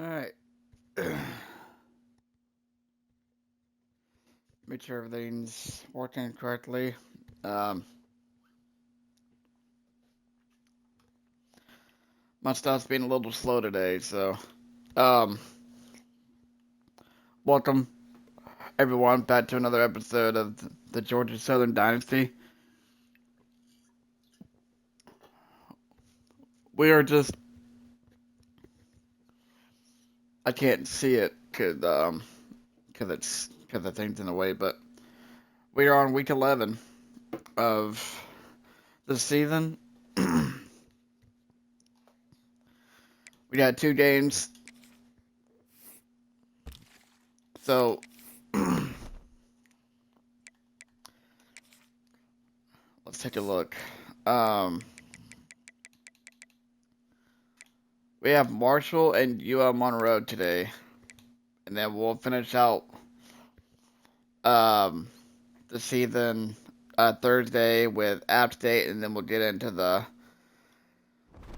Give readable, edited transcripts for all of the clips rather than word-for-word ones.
Alright. Make sure everything's working correctly. Um, my stuff's been a little slow today, so um, welcome everyone back to another episode of the Georgia Southern Dynasty. We are just I can't see it because the thing's in the way, but we are on week 11 of the season. We got 2 games. So let's take a look. We have Marshall and UL Monroe today, and then we'll finish out the season Thursday with App State, and then we'll get into the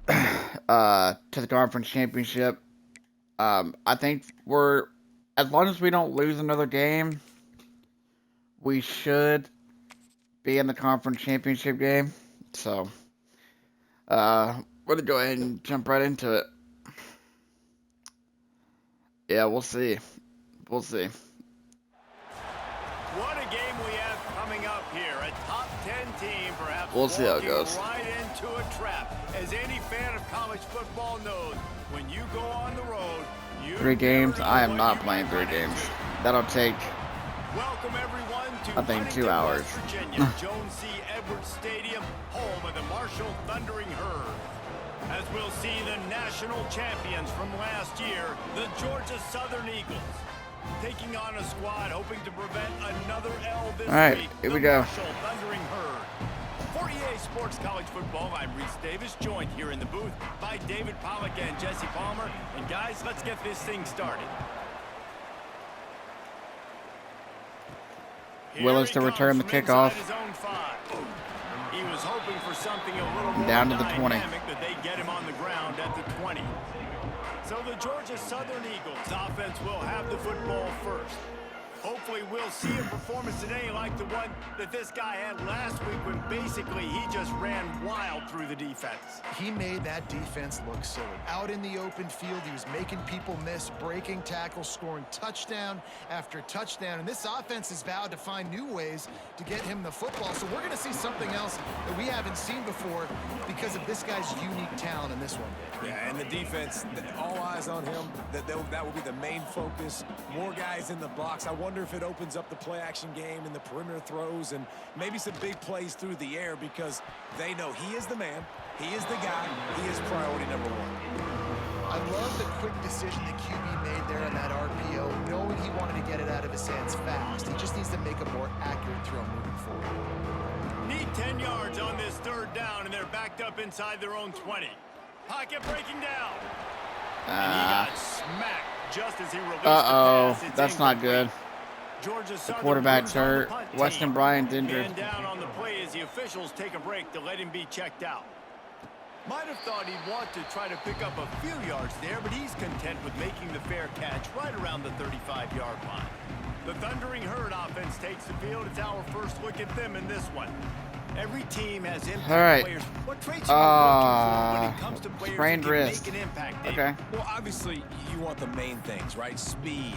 to the conference championship. I think as long as we don't lose another game, we should be in the conference championship game. So, we're gonna go ahead and jump right into it. Yeah, we'll see. We'll see. What a game we have coming up here. A top 10 team, perhaps. We'll see how it goes. Right into a trap. As any fan of college football knows, when you go on the road, 3 games. I am not playing 3 games. That'll take, welcome everyone to I think, 2 hours. West Virginia, Jones C. Edwards Stadium, home of the Marshall Thundering Herd. As we'll see the national champions from last year, the Georgia Southern Eagles, taking on a squad hoping to prevent another L this week. Here we go. Marshall Thundering Herd. For EA Sports College Football, I'm Reese Davis, joined here in the booth by David Pollack and Jesse Palmer. And guys, let's get this thing started. Willis to return the kickoff. He was hoping for something a little more down to the 20. But they get him on the ground at the 20. So the Georgia Southern Eagles offense will have the football first. Hopefully we'll see a performance today like the one that this guy had last week when basically he just ran wild through the defense. He made that defense look silly. Out in the open field, he was making people miss, breaking tackles, scoring touchdown after touchdown. And this offense has vowed to find new ways to get him the football. So we're going to see something else that we haven't seen before because of this guy's unique talent in this one. Yeah, and the defense, all eyes on him. That will be the main focus. More guys in the box. I wonder if it opens up the play-action game and the perimeter throws and maybe some big plays through the air because they know he is the man, he is the guy, he is priority number 1. I love the quick decision that QB made there on that RPO, knowing he wanted to get it out of his hands fast. He just needs to make a more accurate throw moving forward. Need 10 yards on this 3rd down, and they're backed up inside their own 20. Pocket breaking down. And he got smacked just as he released the pass. That's not good. Georgia The quarterback's hurt. Weston Bryant's injured. And down on the play as the officials take a break to let him be checked out. Might have thought he'd want to try to pick up a few yards there, but he's content with making the fair catch right around the 35-yard line. The Thundering Herd offense takes the field. It's our first look at them in this one. Every team has impact players. What traits are you looking for when it comes to players sprained that can wrist. make an impact? Okay. Well, obviously, you want the main things, right? Speed,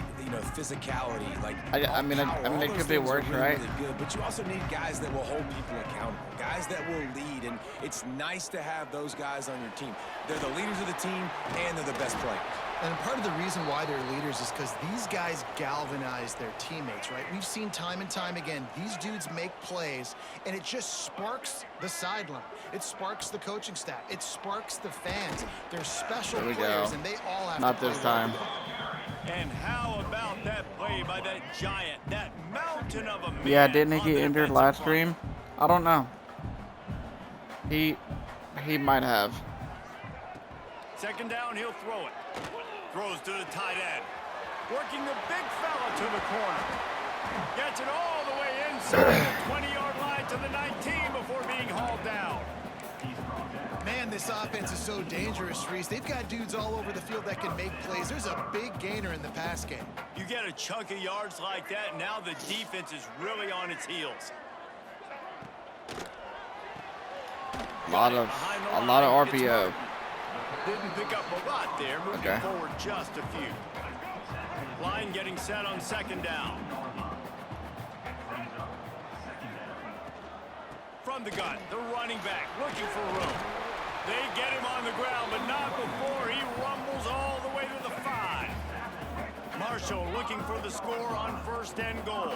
physicality, I mean, it could be worse, right? Really good, but you also need guys that will hold people accountable, guys that will lead, and it's nice to have those guys on your team. They're the leaders of the team, and they're the best players. And part of the reason why they're leaders is because these guys galvanize their teammates, right? We've seen time and time again, these dudes make plays, and it just sparks the sideline. It sparks the coaching staff. It sparks the fans. They're special players, and they all have Not to this play time. well. And how about that play by that giant, that mountain of a man? Yeah, didn't he on get the injured defensive last line? stream? I don't know. He might have. 2nd down, he'll throw it. Throws to the tight end. Working the big fella to the corner. Gets it all the way inside the 20-yard line to the 19 before being hauled down. Man, this offense is so dangerous, Reese. They've got dudes all over the field that can make plays. There's a big gainer in the pass game. You get a chunk of yards like that, now the defense is really on its heels. A lot of RPO. Didn't pick up a lot there, moving forward just a few. Line getting set on second down. From the gun, the running back looking for room. They get him on the ground, but not before he rumbles all the way to the 5. Marshall looking for the score on 1st and goal.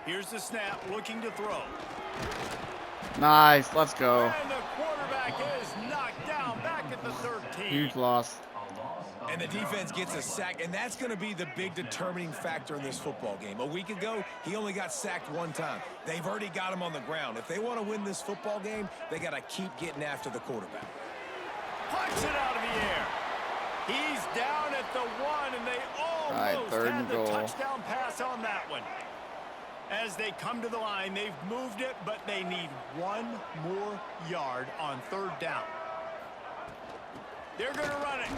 Here's the snap, looking to throw. Nice, let's go. And the quarterback is knocked down back at the 13. Huge loss. And the defense gets a sack, and that's going to be the big determining factor in this football game. A week ago, he only got sacked 1 time. They've already got him on the ground. If they want to win this football game, they got to keep getting after the quarterback. Punch it out of the air. He's down at the 1, and they almost 3rd had and the goal. touchdown pass on that one. As they come to the line, they've moved it, but they need 1 more yard on 3rd down. They're going to run it.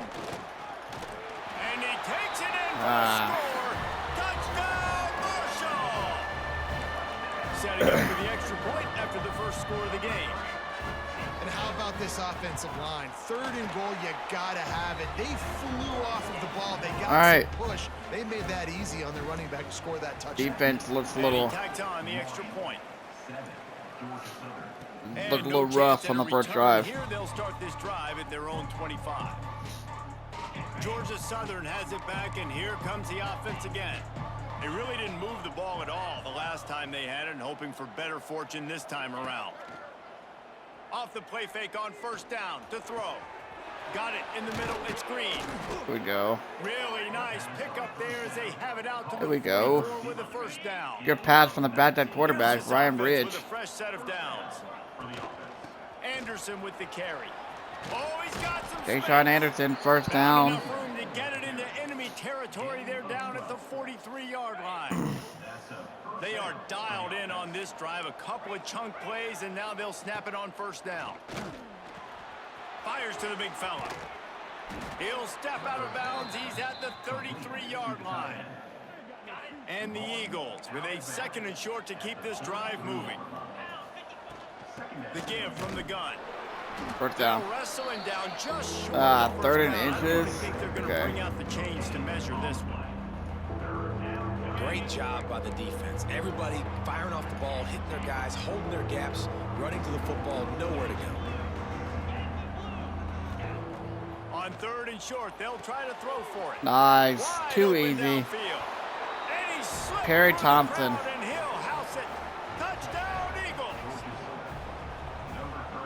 And he takes it in for a score. Touchdown, Marshall! Setting up for the extra point after the first score of the game. And how about this offensive line? 3rd and goal, you gotta have it. They flew off of the ball. They got some push. They made that easy on their running back to score that touchdown. Defense looks a little on the extra point. Looked a little rough on the first drive. Here they'll start this drive at their own 25. Georgia Southern has it back, and here comes the offense again. They really didn't move the ball at all the last time they had it, and hoping for better fortune this time around. Off the play fake on 1st down to throw. Got it in the middle. It's Green. Here we go. Really nice pickup there as they have it out to There the we go. with a 1st down. Good pass from the back-end quarterback, Ryan Bridge. With a fresh set of downs. Anderson with the carry. Oh, he's got some Deshaun Anderson, 1st down. Enough room to get it into enemy territory. They're down at the 43-yard line. They are dialed in on this drive. A couple of chunk plays, and now they'll snap it on 1st down. Fires to the big fella. He'll step out of bounds. He's at the 33-yard line. And the Eagles with a 2nd and short to keep this drive moving. The give from the gun. 1st down. Wrestling down just short. 3rd and inches. I think they're going to bring out the chains to measure this one. Great job by the defense. Everybody firing off the ball, hitting their guys, holding their gaps, running to the football, nowhere to go. On 3rd and short, they'll try to throw for it. Nice. Wide Too open easy. downfield. And he slipped Perry through the Thompson. crowd, and he'll house it. Touchdown, Eagles.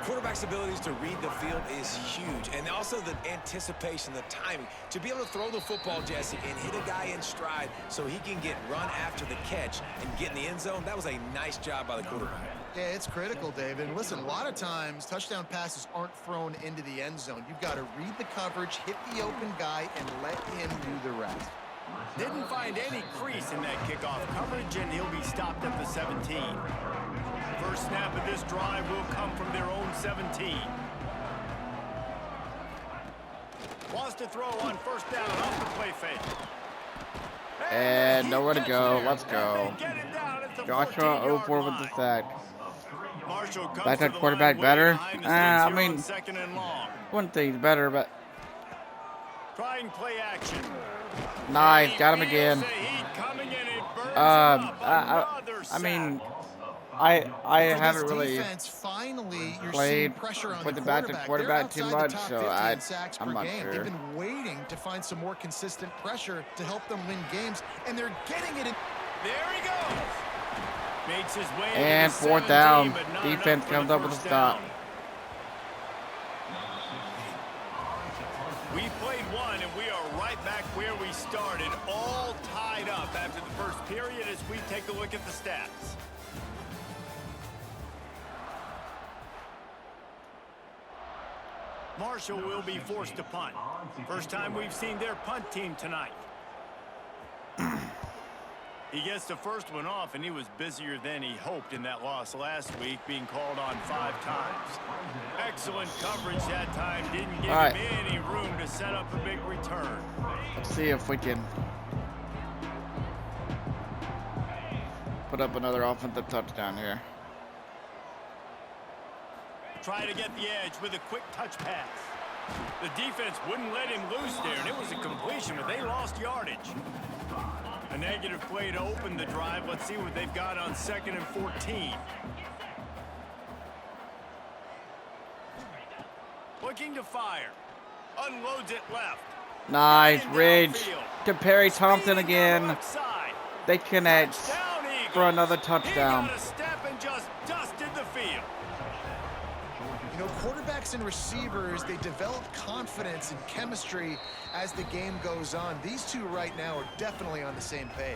Quarterback's abilities to read the field is huge, and also the anticipation, the timing. To be able to throw the football, Jesse, and hit a guy in stride so he can get run after the catch and get in the end zone, that was a nice job by the quarterback. Yeah, it's critical, David. And listen, a lot of times touchdown passes aren't thrown into the end zone. You've got to read the coverage, hit the open guy, and let him do the rest. Didn't find any crease in that kickoff coverage, and he'll be stopped at the 17. First snap of this drive will come from their own 17. Wants to throw on 1st down off the play fake. And nowhere to go. Let's go. Joshua 04 with the sack. Back at quarterback better? I mean, wouldn't say he's better, but Trying play action. nice. Got him again. I mean, I haven't really played with the back-end quarterback too much, so I'm not sure. They've been waiting to find some more consistent pressure to help them win games, and they're getting it. There he goes. Makes his way And 4th down. Defense comes up with a stop. We played one, and we are right back where we started, all tied up after the first period as we take a look at the stats. Marshall will be forced to punt. First time we've seen their punt team tonight. He gets the first one off, and he was busier than he hoped in that loss last week, being called on 5 times. Excellent coverage that time. Didn't give him any room to set up a big return. Let's see if we can put up another offensive touchdown here. Try to get the edge with a quick touch pass. The defense wouldn't let him loose there, and it was a completion, but they lost yardage. A negative play to open the drive. Let's see what they've got on 2nd and 14. Looking to fire. Unloads it left. Nice ridge to Perry Thompson again. They connect for another touchdown. He got a step and just dusted the field. You know, quarterbacks and receivers, they develop confidence and chemistry as the game goes on. These two right now are definitely on the same page.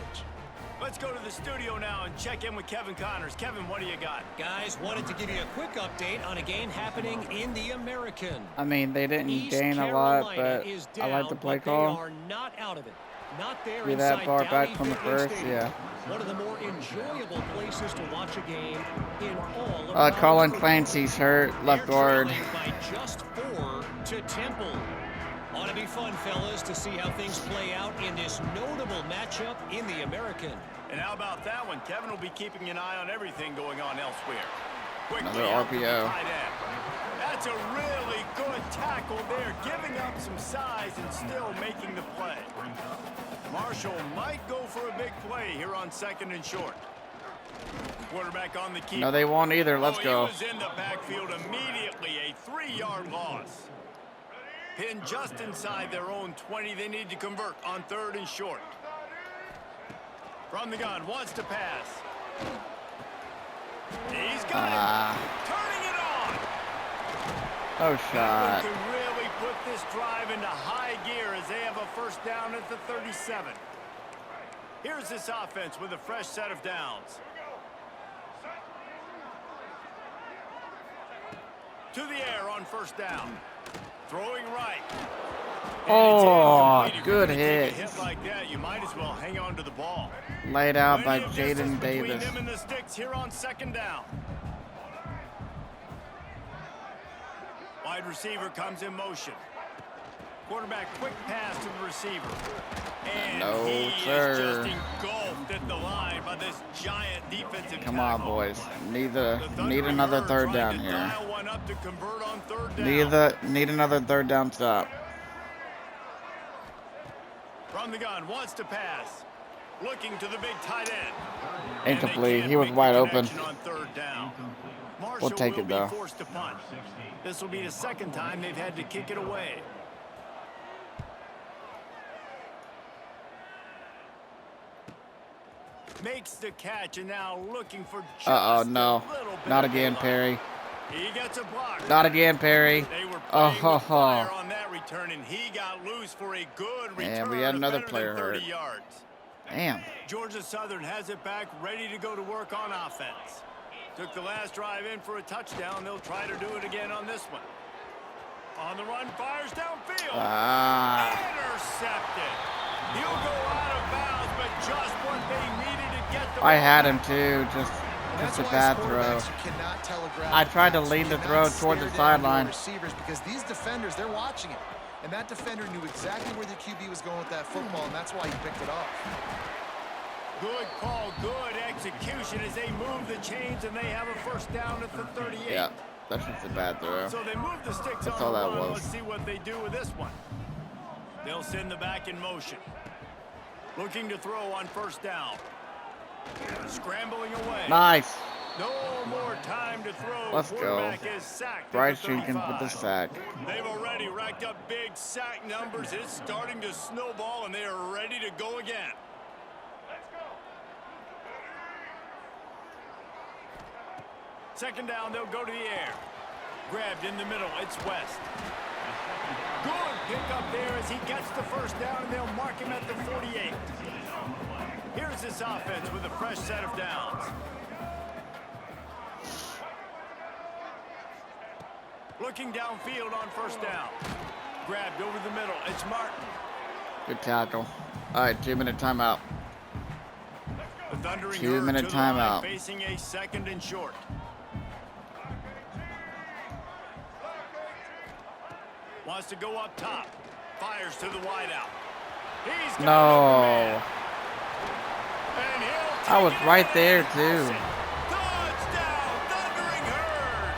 Let's go to the studio now and check in with Kevin Connors. Kevin, what do you got? Guys, wanted to give you a quick update on a game happening in the American. I mean, they didn't East gain a lot, Carolina but is I like the down, play but they call. are not out of it. Not there See that inside bar Downey back from the Finley first? Stadium. Yeah. One of the more enjoyable places to watch a game in all of Colin college Clancy's hurt, left They're guard. trailing by just 4 to Temple. Ought to be fun, fellas, to see how things play out in this notable matchup in the American. And how about that one? Kevin will be keeping an eye on everything going on elsewhere. Another Quickly out to the RPO. tight end. That's a really good tackle there, giving up some size and still making the play. Marshall might go for a big play here on 2nd and short. Quarterback on the keeper. No, they won't either. Let's go. He was in the backfield immediately. A 3-yard loss. Pinned just inside their own 20. They need to convert on 3rd and short. From the gun, wants to pass. He's got it. Turning it on. Oh, shot. That one could really put this drive into high gear as they have a first down at the 37. Here's this offense with a fresh set of downs. To the air on first down. Throwing right. Oh, good hit. Hit like that, you might as well hang on to the ball. Laid out by Plenty of distance Jaden between Davis. them and the sticks here on 2nd down. Wide receiver comes in motion. Quarterback quick pass to the receiver. And No, he sir. is just engulfed at the line by this giant defensive Come on, tackle. boys. Need The another Thunderbirds 3rd trying down to here. dial one up to convert on 3rd down. Need another 3rd down stop. From the gun, wants to pass. Looking to the big tight end. Incomplete. He was wide open. On 3rd down. We'll take will it, though. Be forced to punt. This will be the 2nd time they've had to kick it away. Makes the catch and now looking for just Uh-oh, no. a little bit Not of again, daylight. Perry. He gets a block. Not again, Perry. They were Oh, playing ho, with ho. fire on that return, and he got loose for a good return. And we had of another better player than 30 hurt. yards. Damn. Georgia Southern has it back, ready to go to work on offense. Took the last drive in for a touchdown. They'll try to do it again on this one. On the run, fires downfield. Intercepted. He'll go out of bounds, but just what they needed to get the I ball had back. him too. Just That's a why bad as throw. quarterbacks, you cannot telegraph I tried to the lead pass. the You throw cannot toward the stare down your sideline. receivers, because these defenders, they're watching it. And that defender knew exactly where the QB was going with that football, and that's why he picked it off. Good call, good execution as they move the chains, and they have a first down at the 38. Yeah, that's just a bad throw. So they move the sticks That's on all the that run. was. Let's see what they do with this one. They'll send the back in motion. Looking to throw on first down. Scrambling away. Nice. No more time to throw. Let's go. Quarterback is sacked. Bryce at the Jenkins with the 35. sack. They've already racked up big sack numbers. It's starting to snowball, and they are ready to go again. Second down, they'll go to the air. Grabbed in the middle, it's West. Good pick up there as he gets the first down, and they'll mark him at the 48. Here's this offense with a fresh set of downs. Looking downfield on first down. Grabbed over the middle, it's Martin. Good tackle. All right, 2-minute timeout. The Thundering 2-minute Herd to the line, timeout. facing a 2nd and short. Wants to go up top. Fires to the wideout. He's got No. and he'll I was take it right away. there, too. Touchdown, Thundering Herd.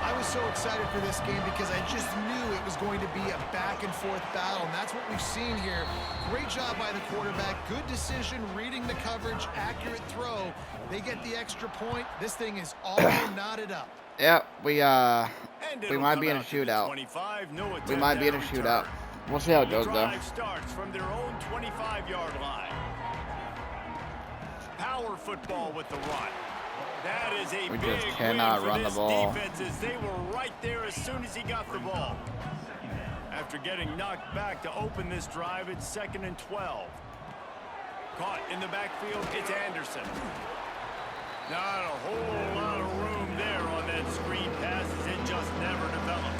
I was so excited for this game because I just knew it was going to be a back-and-forth battle, and that's what we've seen here. Great job by the quarterback. Good decision, reading the coverage, accurate throw. They get the extra point. This thing is all knotted up. Yep, we And it'll might come be in a out to the shootout. 25, no We attempt might be in at a return. shootout. We'll see how it The goes, though. drive starts from their own 25-yard line. Power football with the run. That is a We big just cannot win for run the this ball. defense as they were right there as soon as he got the ball. After getting knocked back to open this drive, it's 2nd and 12. Caught in the backfield, it's Anderson. Not a whole lot of room there on that screen pass as it just never developed.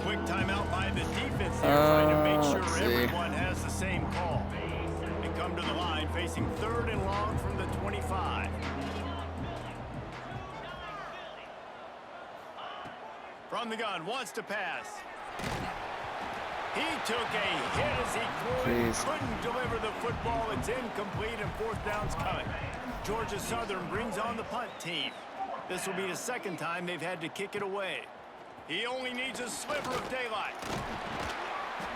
Quick timeout by the defense there, trying to make sure let's see. everyone has the same call. And come to the line facing 3rd and long from the 25. From the gun, wants to pass. He took a hit as he Jeez. couldn't deliver the football. It's incomplete and 4th down's coming. Georgia Southern brings on the punt team. This will be the 2nd time they've had to kick it away. He only needs a sliver of daylight.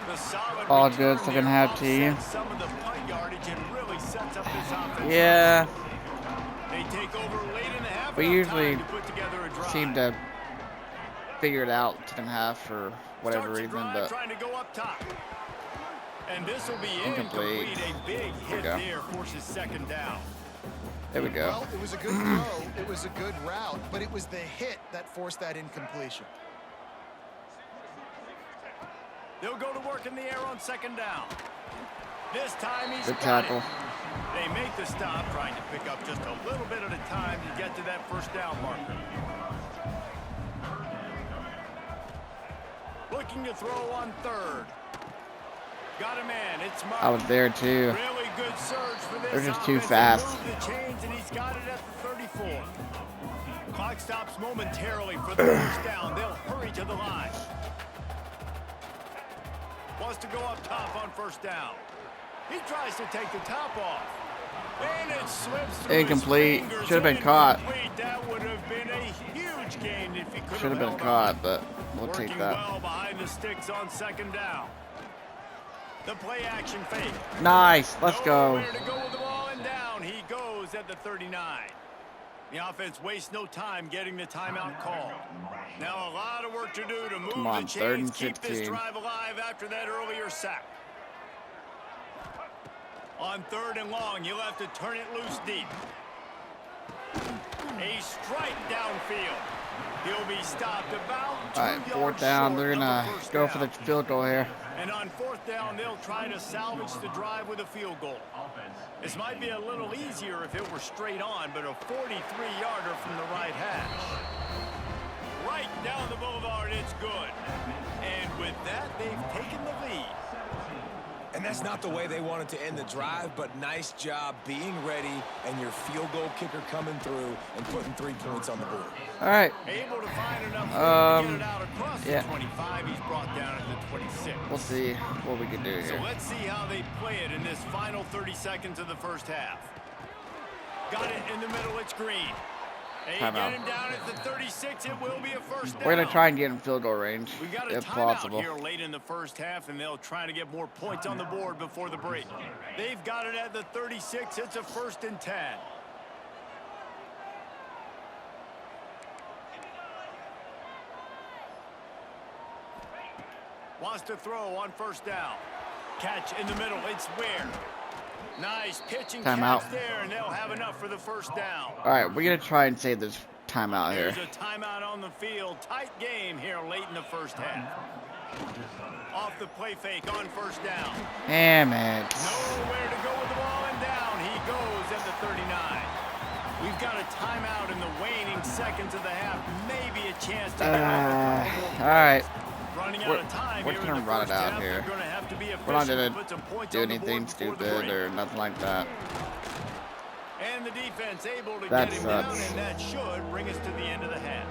The solid All return good, there second half team. offsets some of the punt yardage and really sets up this offense. Yeah, They take over late in the half. we enough usually time to put together a drive. seem to figure it out 2nd half for whatever Starts the reason, drive but trying to go up top. And this will be Incomplete. incomplete. A big hit go. there forces 2nd down. there we go. Well, it was a good throw. It was a good route, but it was the hit that forced that incompletion. They'll go to work in the air on 2nd down. This time he's Good got tackle. it. They make the stop, trying to pick up just a little bit at a time to get to that 1st down marker. Looking to throw on 3rd. Got a man. It's Mark. I was there, too. Really good surge for this. They're just too offense. fast. They move the chains, and he's got it at the 34. Clock stops momentarily for the 1st down. They'll hurry to the line. Wants to go up top on 1st down. He tries to take the top off. And it slips through Incomplete. his fingers. Should have been caught. Incomplete. That would have been a huge gain if he could Should have been held caught, on. but we'll Working take that. well behind the sticks on 2nd down. The play action fake. Nice. Let's go. Nowhere to go with the ball, and down he goes at the 39. The offense wastes no time getting the timeout call. Now a lot of work to do to move Come on, the 3rd chains, and keep this 16. drive alive after that earlier sack. On 3rd and long, you'll have to turn it loose deep. A strike downfield. He'll be stopped about 2 All right, yards 4th down. short They're of gonna the 1st go for the down. field goal here. And on 4th down, they'll try to salvage the drive with a field goal. This might be a little easier if it were straight on, but a 43-yarder from the right hash. Right down the boulevard, it's good. And with that, they've taken the lead. And that's not the way they wanted to end the drive, but nice job being ready and your field goal kicker coming through and putting 3 points on the board. All right. Able to find enough room to get it out across yeah. the 25. He's brought down at the 26. We'll see what we can do So here. let's see how they play it in this final 30 seconds of the 1st half. Got it in the middle. It's Green. They Timeout. get him down at the 36. It will be a 1st down. We're gonna try and get in field goal range, We got a if timeout possible. here late in the 1st half, and they'll try to get more points on the board before the break. They've got it at the 36. It's a 1st and 10. Wants to throw on 1st down. Catch in the middle. It's Ware. Nice pitching Timeout. catch there, and they'll have enough for the 1st down. All right, we're gonna try and save this timeout here. There's a timeout on the field. Tight game here late in the 1st half. Off the play fake on 1st down. Damn it. Nowhere to go with the ball, and down he goes at the 39. We've got a timeout in the waning seconds of the half. Maybe a chance to get off the All right. Running out of time We're here just in gonna the run it first out half. here. They're gonna have to be We're not efficient to gonna put some points do on the board anything before the stupid break. or nothing like that. And the defense able to That get him sucks. down, and that should bring us to the end of the half.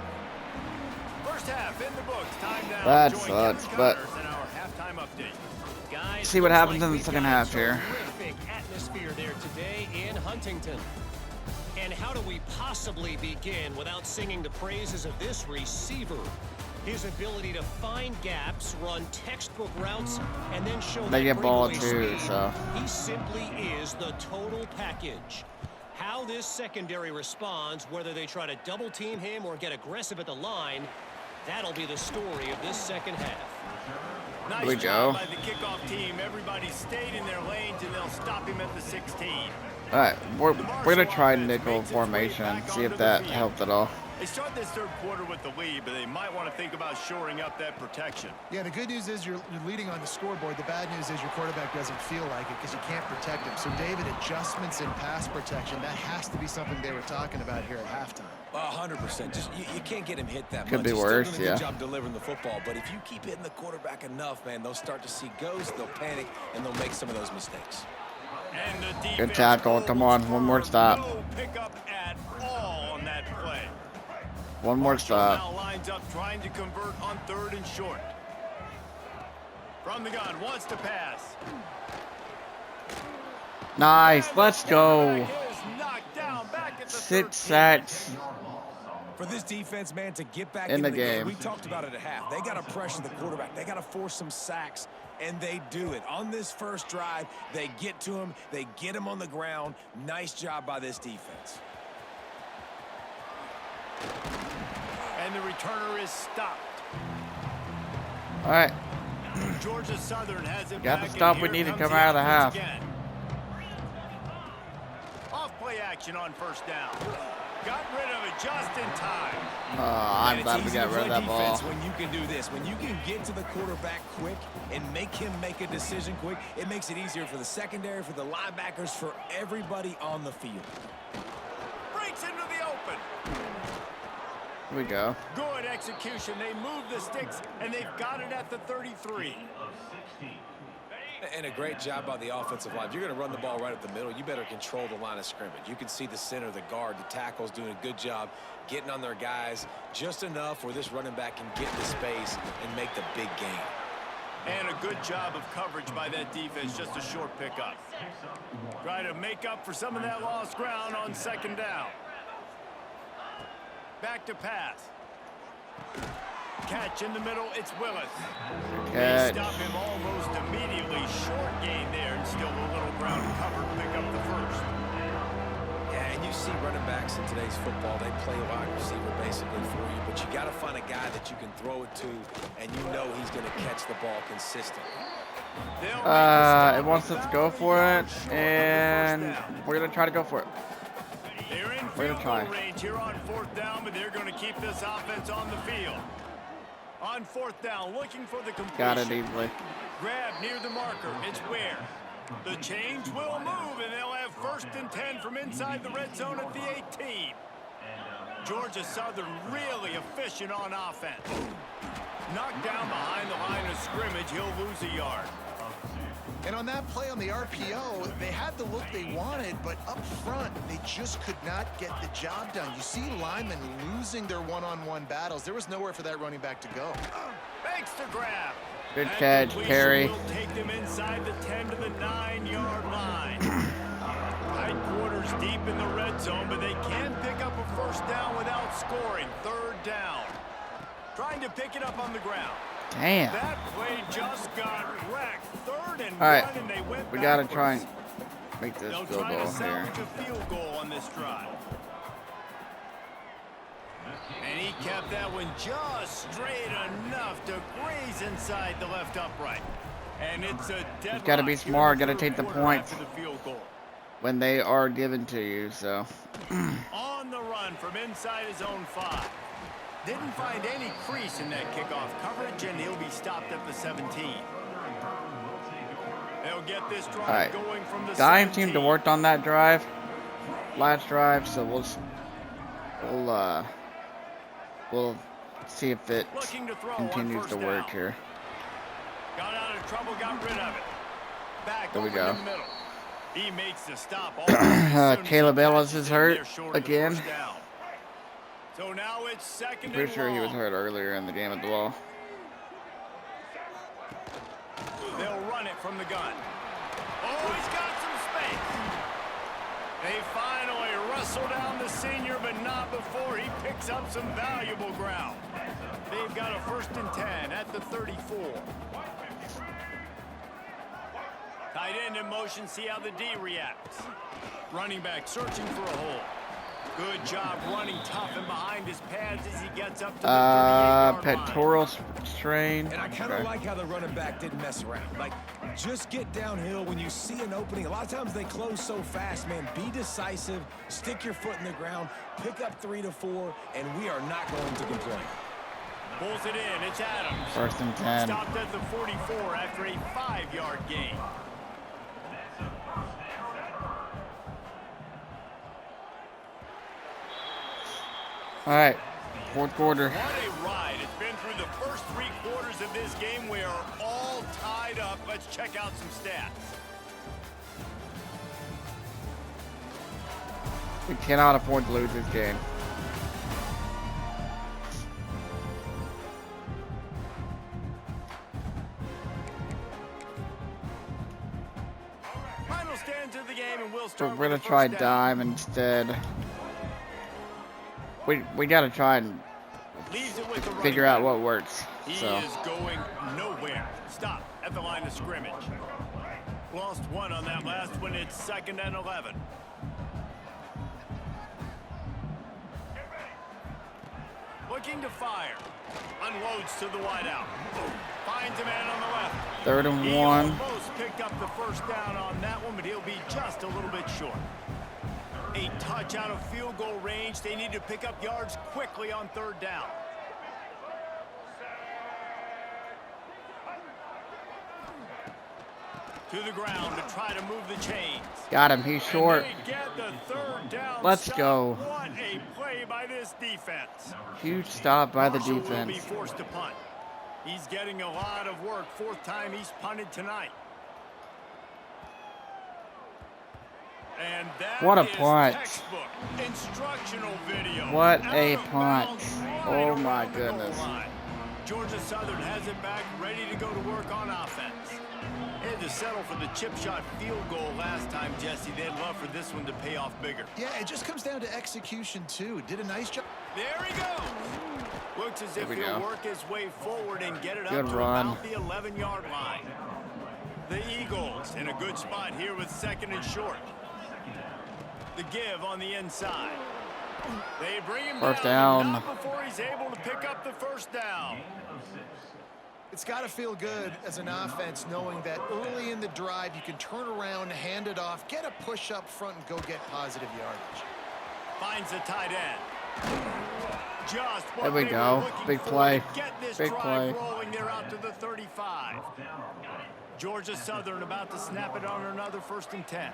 First half in the books. Time now That to join sucks, Kevin but Connors in our halftime update. Guys, see what looks happens like in the we've second got half a here. Terrific atmosphere there today in Huntington. And how do we possibly begin without singing the praises of this receiver? His ability to find gaps, run textbook routes, and then show They that get ball breakaway too, speed. so. He simply is the total package. How this secondary responds, whether they try to double team him or get aggressive at the line, that'll be the story of this second half. Nice we job go. by the kickoff team. Everybody stayed in their lanes, and they'll stop him at the 16. Alright, we're gonna try nickel formation, see if that helped at all. They start this third quarter with the lead, but they might want to think about shoring up that protection. Yeah, the good news is you're leading on the scoreboard. The bad news is your quarterback doesn't feel like it because you can't protect him. So, David, adjustments in pass protection, that has to be something they were talking about here at halftime. 100%. Just you can't get him hit that Could much. be He's worse, still doing a yeah. good job delivering the football, but if you keep hitting the quarterback enough, man, they'll start to see ghosts, they'll panic, and they'll make some of those mistakes. And the defense Good tackle. Come on, one more stop. No pickup at all on that play. One more Marshall stop. now lines up trying to convert on 3rd and short. From the gun, wants to pass. Nice, let's go. Quarterback is knocked down back at the 6 13. sacks. For this defense, man, to get back In into the the game, game. we talked about it at half. They got to pressure the quarterback. They got to force some sacks, and they do it. On this first drive, they get to him. They get him on the ground. Nice job by this defense. And the returner is stopped. Alright, Georgia Southern has it got back, the stop and we here need to comes come the out of the offense half. again. Off play action on first down. Got rid of it just in time. I'm And glad it's we easy got to rid of play that ball. defense when you can do this. When you can get to the quarterback quick and make him make a decision quick, it makes it easier for the secondary, for the linebackers, for everybody on the field. Breaks into the open. Here we go. Good execution. They move the sticks, and they've got it at the 33. And a great job by the offensive line. If you're going to run the ball right up the middle, you better control the line of scrimmage. You can see the center, the guard, the tackles doing a good job getting on their guys just enough where this running back can get into space and make the big gain. And a good job of coverage by that defense, just a short pickup. Try to make up for some of that lost ground on 2nd down. Back to pass. Catch in the middle, it's Willis. They Catch. stop him almost immediately. Short gain there, and still a little ground covered. Pick up the first. Yeah, and you see running backs in today's football, they play wide receiver basically for you, but you got to find a guy that you can throw it to, and you know he's going to catch the ball consistently. It wants us to go for it, and we're gonna try to go for it. They're in We're field gonna goal try. range here on 4th down, but they're going to keep this offense on the field. On 4th down, looking for the completion. Got it easily. Grab near the marker. It's Ware. The change will move, and they'll have 1st and 10 from inside the red zone at the 18. Georgia Southern really efficient on offense. Knocked down behind the line of scrimmage. He'll lose a yard. And on that play on the RPO, they had the look they wanted, but up front, they just could not get the job done. You see linemen losing their one-on-one battles. There was nowhere for that running back to go. Makes the grab. Good That catch, completion Perry. will take them inside the 10 to the 9-yard line. Tight quarters deep in the red zone, but they can pick up a 1st down without scoring. 3rd down. Trying to pick it up on the ground. Damn. That play just got wrecked. 3rd and All right, 1, and they went we gotta backwards. try and make this They'll field try to goal here. salvage a field goal on this drive. And he kept that one just straight enough to graze inside the left upright. And it's a deadlock. gotta be here in smart, the gotta third take the quarter points. after the field goal. When they are given to you, so. On the run from inside his own 5. Didn't find any crease in that kickoff coverage, and he'll be stopped at the 17. They'll get this drive Alright. going from the Dime 17. seemed to work on that drive. Last drive, so we'll see if it Looking to throw on continues first to work down. here. Got out of trouble, got rid of it. Back There we over go. in the middle. He makes the stop. Almost as soon as he Caleb Ellis catches is it, hurt they're short of the again. first down. So now it's second Pretty and sure he was long. hurt earlier in the game as well. They'll run it from the gun. Oh, he's got some space. They finally wrestle down the senior, but not before he picks up some valuable ground. They've got a 1st and 10 at the 34. Tight end in motion, see how the D reacts. Running back searching for a hole. Good job running tough and behind his pads as he gets up to the 38-yard line. Pectoral strain. And I kind of like how the running back didn't mess around. Like, just get downhill when you see an opening. A lot of times they close so fast, man. Be decisive, stick your foot in the ground, pick up 3 to 4, and we are not going to complain. Pulls it in, it's Adams. 1st and 10. Stopped at the 44 after a 5-yard gain. All right, 4th quarter. What a ride. It's been through the first 3 quarters of this game. We are all tied up. Let's check out some stats. We cannot afford to lose this game. Final stands of the game, and we'll So start we're with gonna the try first down. dime instead. We gotta try and Leaves it with the figure running out back. what works. He So is going nowhere. Stop at the line of scrimmage. Lost 1 on that last one. It's 2nd and 11. Looking to fire. Unloads to the wideout. Finds a man on the left. 3rd and He 1. almost picked up the first down on that one, but he'll be just a little bit short. A touch out of field goal range. They need to pick up yards quickly on 3rd down. To the ground to try to move the chains. Got him. He's short. And they get the 3rd down. Let's stop. go. What a play by this defense. Huge stop by the Marshall will be defense. forced to punt. He's getting a lot of work. 4th time he's punted tonight. And that What a is punt. textbook instructional video. What Out a of punt. bounds, right Oh my around the goal goodness. line. Georgia Southern has it back, ready to go to work on offense. They had to settle for the chip shot field goal last time, Jesse. They'd love for this one to pay off bigger. Yeah, it just comes down to execution, too. Did a nice job. There he goes. Looks as if we he'll go. work his way forward and get it Good up to run. about the 11-yard line. The Eagles in a good spot here with 2nd and short. The give on the inside. They bring him First down. down. Not before he's able to pick up the first down. It's got to feel good as an offense knowing that early in the drive you can turn around, hand it off, get a push up front, and go get positive yardage. Finds the tight end. Just what There we they go. were looking Big for play. to get this Big drive play. rolling. They're out to the 35. Georgia Southern about to snap it on another 1st and 10.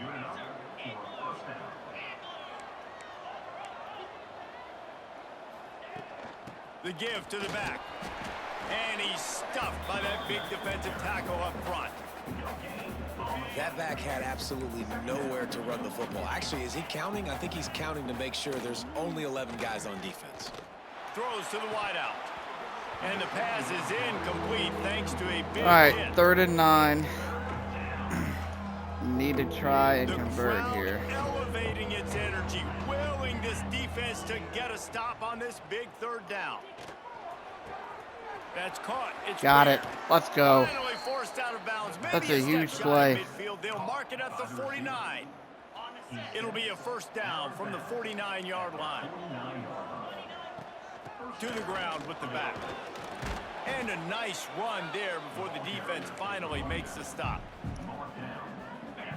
The give to the back. And he's stuffed by that big defensive tackle up front. That back had absolutely nowhere to run the football. Actually, is he counting? I think he's counting to make sure there's only 11 guys on defense. Throws to the wideout. And the pass is incomplete thanks to a big All right, hit. 3rd and 9. Need to try and The convert crowd here. elevating its energy, willing this defense to get a stop on this big 3rd down. That's caught. It's Got fair. it. Let's go. Finally forced out of bounds. Maybe That's a step huge shy play. Midfield. They'll mark it at the 49. It'll be a 1st down from the 49-yard line. To the ground with the back. And a nice run there before the defense finally makes the stop.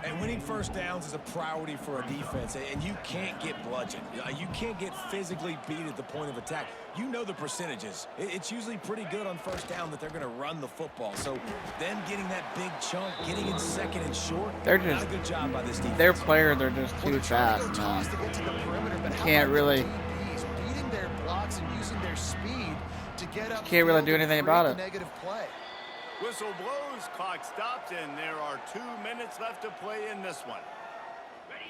And winning 1st downs is a priority for a defense, and you can't get bludgeoned. You can't get physically beat at the point of attack. You know the percentages. It's usually pretty good on 1st down that they're going to run the football. So then getting that big chunk, getting in 2nd and short, They're not just- a good job by this defense. Their players are just Well, too they're trying to fast, go toss man. to get to the perimeter, but how Can't about really- the DBs beating their blocks and using their speed to get up. Can't really do anything about it. Negative play. Whistle blows, clock stops, and there are 2 minutes left to play in this one.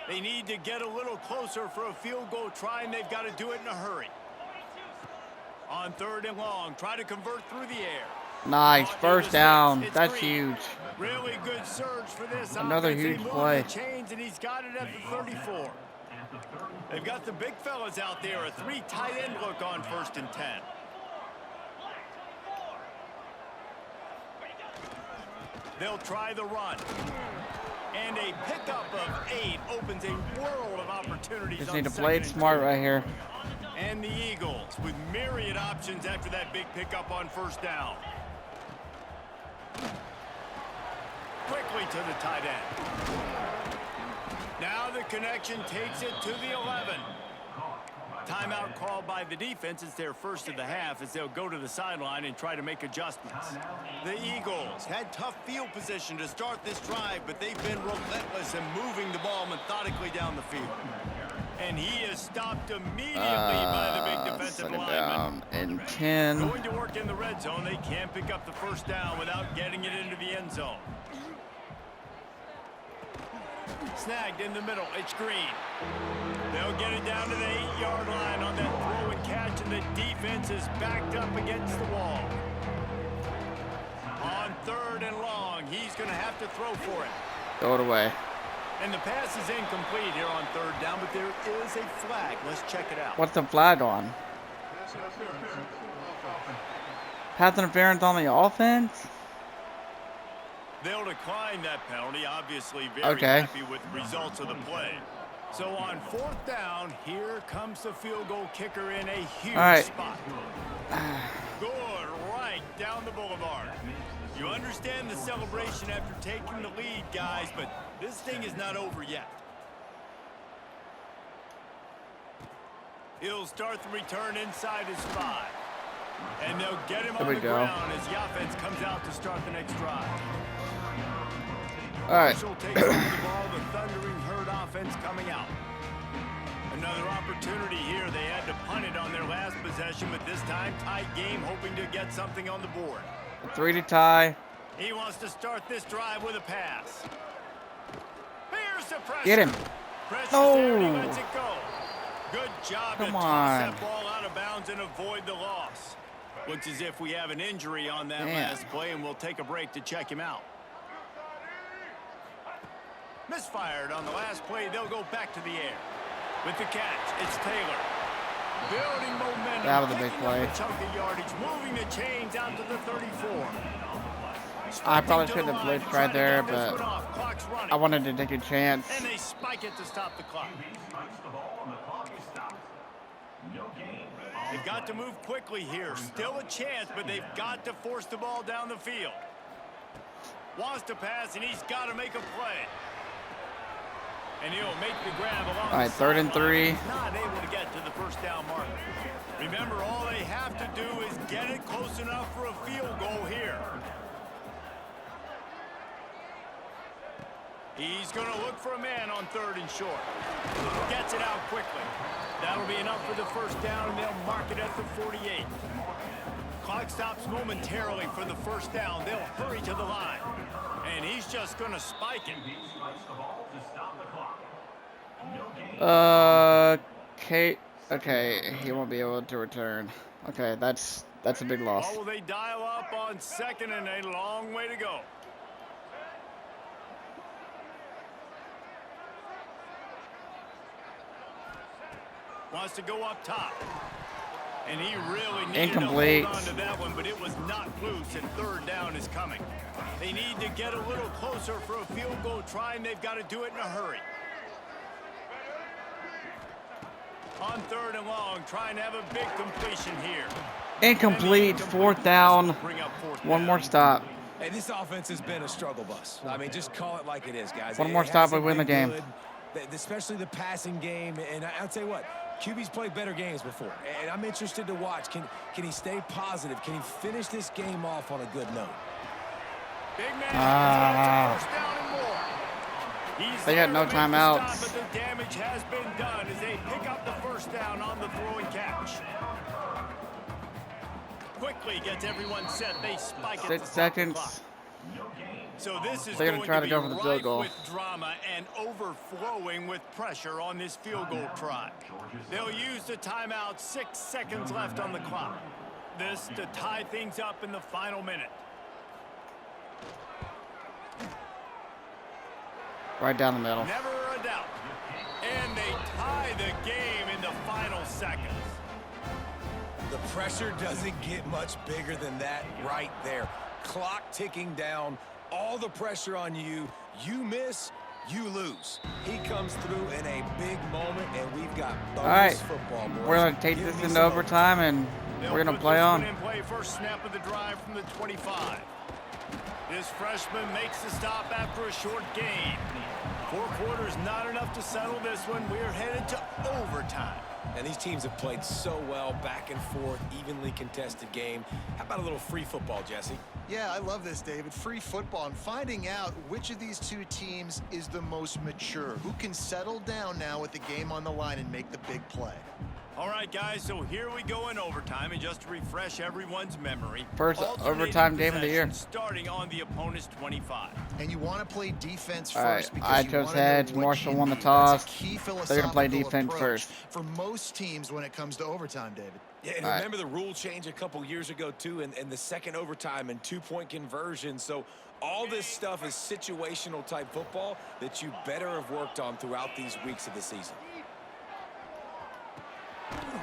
They need to get a little closer for a field goal try, and they've got to do it in a hurry. On 3rd and long, try to convert through the air. Nice, first down. That's huge. Really good surge for this. Another huge play. Chains, and he's got it at the 34. They've got the big fellas out there. A 3 tight end look on 1st and 10. They'll try the run. And a pickup of 8 opens a world of opportunities. Just need to play it smart right here. And the Eagles with myriad options after that big pickup on 1st down. Quickly to the tight end. Now the connection takes it to the 11. Timeout called by the defense. It's their first of the half as they'll go to the sideline and try to make adjustments. The Eagles had tough field position to start this drive, but they've been relentless in moving the ball methodically down the field. And he is stopped immediately by the big defensive lineman. Down and 10. Going to work in the red zone. They can't pick up the 1st down without getting it into the end zone. Snagged in the middle. It's Green. They'll get it down to the 8-yard line on that throw and catch, and the defense is backed up against the wall. On 3rd and long, he's going to have to throw for it. Throw it away. And the pass is incomplete here on 3rd down, but there is a flag. Let's check it out. What's the flag on? Pass interference on the offense? They'll decline that penalty. Obviously very happy with the results of the play. So on 4th down, here comes the field goal kicker in a huge spot. Good, right down the boulevard. You understand the celebration after taking the lead, guys, but this thing is not over yet. He'll start the return inside his 5. And they'll get him on the ground as the offense comes out to start the next drive. All right. Takes over the ball, the thundering herd offense coming out. Another opportunity here. They had to punt it on their last possession, but this time tight game, hoping to get something on the board. 3 to tie. He wants to start this drive with a pass. Here's the pressure. Get him. No. He lets it go. Good job to toss on. that ball out of bounds and avoid the loss. Looks as if we have an injury on that last play, and we'll take a break to check him out. Misfired on the last play. They'll go back to the air. With the catch, it's Taylor. Building momentum. That was a big play. Chunk of yardage, moving the chains out to the 34. I probably should have blitzed right there, but I wanted to take a chance. And they spike it to stop the clock. They've got to move quickly here. Still a chance, but they've got to force the ball down the field. Wants to pass, and he's got to make a play. And he'll make the grab along. All right, 3rd and 3. Not able to get to the 1st down mark. Remember, all they have to do is get it close enough for a field goal here. He's going to look for a man on 3rd and short. Gets it out quickly. That'll be enough for the 1st down, and they'll mark it at the 48. Clock stops momentarily for the 1st down. They'll hurry to the line. And he's just going to spike it. Okay, he won't be able to return. Okay, that's a big loss. Oh, they dial up on 2nd and a long way to go. Wants to go up top. And he really needed to hold on to that one, but it was not loose, and 3rd down is coming. They need to get a little closer for a field goal try, and they've got to do it in a hurry. On 3rd and long, trying to have a big completion here. Incomplete, 4th down. One more stop. Hey, this offense has been a struggle bus. I mean, just call it like it is, guys. One more stop, we win the game. Especially the passing game, and I'll tell you what, QB's played better games before, and I'm interested to watch. Can he stay positive? Can he finish this game off on a good note? Big man, first down and more. They got no timeouts. But the damage has been done as they pick up the 1st down on the throw and catch. quickly gets everyone set. They spike at 6 the top of the clock. seconds. So this is They're going gonna try to to be go for the field rife goal. with drama and overflowing with pressure on this field goal try. They'll use the timeout. 6 seconds left on the clock. This to tie things up in the final minute. Right down the middle. Never a doubt. And they tie the game in the final seconds. The pressure doesn't get much bigger than that right there. Clock ticking down, all the pressure on you. You miss, you lose. He comes through in a big moment, and we've got bonus football, boys. We're going to take this into overtime, and we're going to play on. In play first snap of the drive from the 25. This freshman makes the stop after a short gain. 4 quarters not enough to settle this one. We're headed to overtime. And these teams have played so well, back and forth, evenly contested game. How about a little free football, Jesse? Yeah, I love this, David. Free football and finding out which of these two teams is the most mature, who can settle down now with the game on the line and make the big play. All right, guys, so here we go in overtime, and just to refresh everyone's memory, First overtime game of the year. Starting on the opponent's 25. And you want to play defense All right, first because I you chose want to know heads. what Marshall you won the need. toss. That's a key They're going to play philosophical defense approach first. for most teams when it comes to overtime, David. Yeah, and remember the rule change a couple years ago, too, and the second overtime and 2-point conversion. So all this stuff is situational type football that you better have worked on throughout these weeks of the season.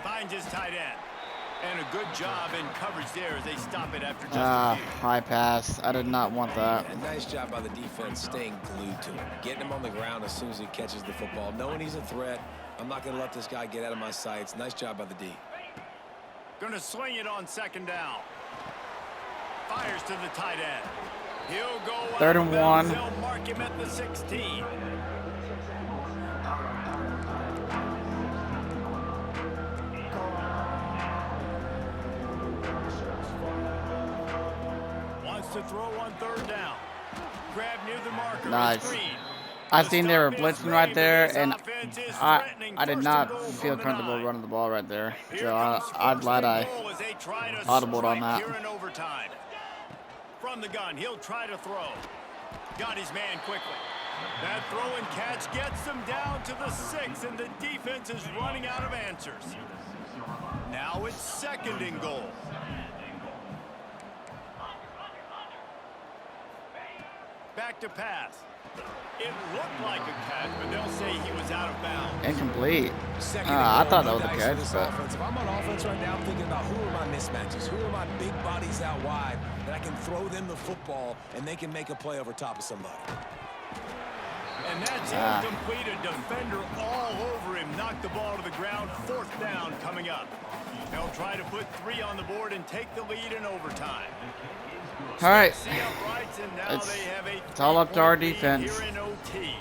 Finds his tight end. And a good job in coverage there as they stop it after just a few. High pass. I did not want that. And nice job by the defense staying glued to him. Getting him on the ground as soon as he catches the football. Knowing he's a threat. I'm not going to let this guy get out of my sights. Nice job by the D. Going to swing it on second down. Fires to the tight end. He'll go 3rd and 1. They'll mark him at the 16. To throw on 3rd down. Grab near the marker. Nice. I seen they were blitzing right there, and I did not feel comfortable running the ball right there. So I'm glad I audibled on that. From the gun, he'll try to throw. Got his man quickly. That throw and catch gets them down to the 6, and the defense is running out of answers. Now it's 2nd and goal. Back to pass. It looked like a catch, but they'll say he was out of bounds. Incomplete. I thought that was a catch, but If I'm on offense right now, I'm thinking about who are my mismatches, who are my big bodies out wide that I can throw them the football and they can make a play over top of somebody. And that's incomplete. A defender all over him. Knocked the ball to the ground. 4th down coming up. They'll try to put 3 on the board and take the lead in overtime. all right. It's all up to our defense. Here in OT.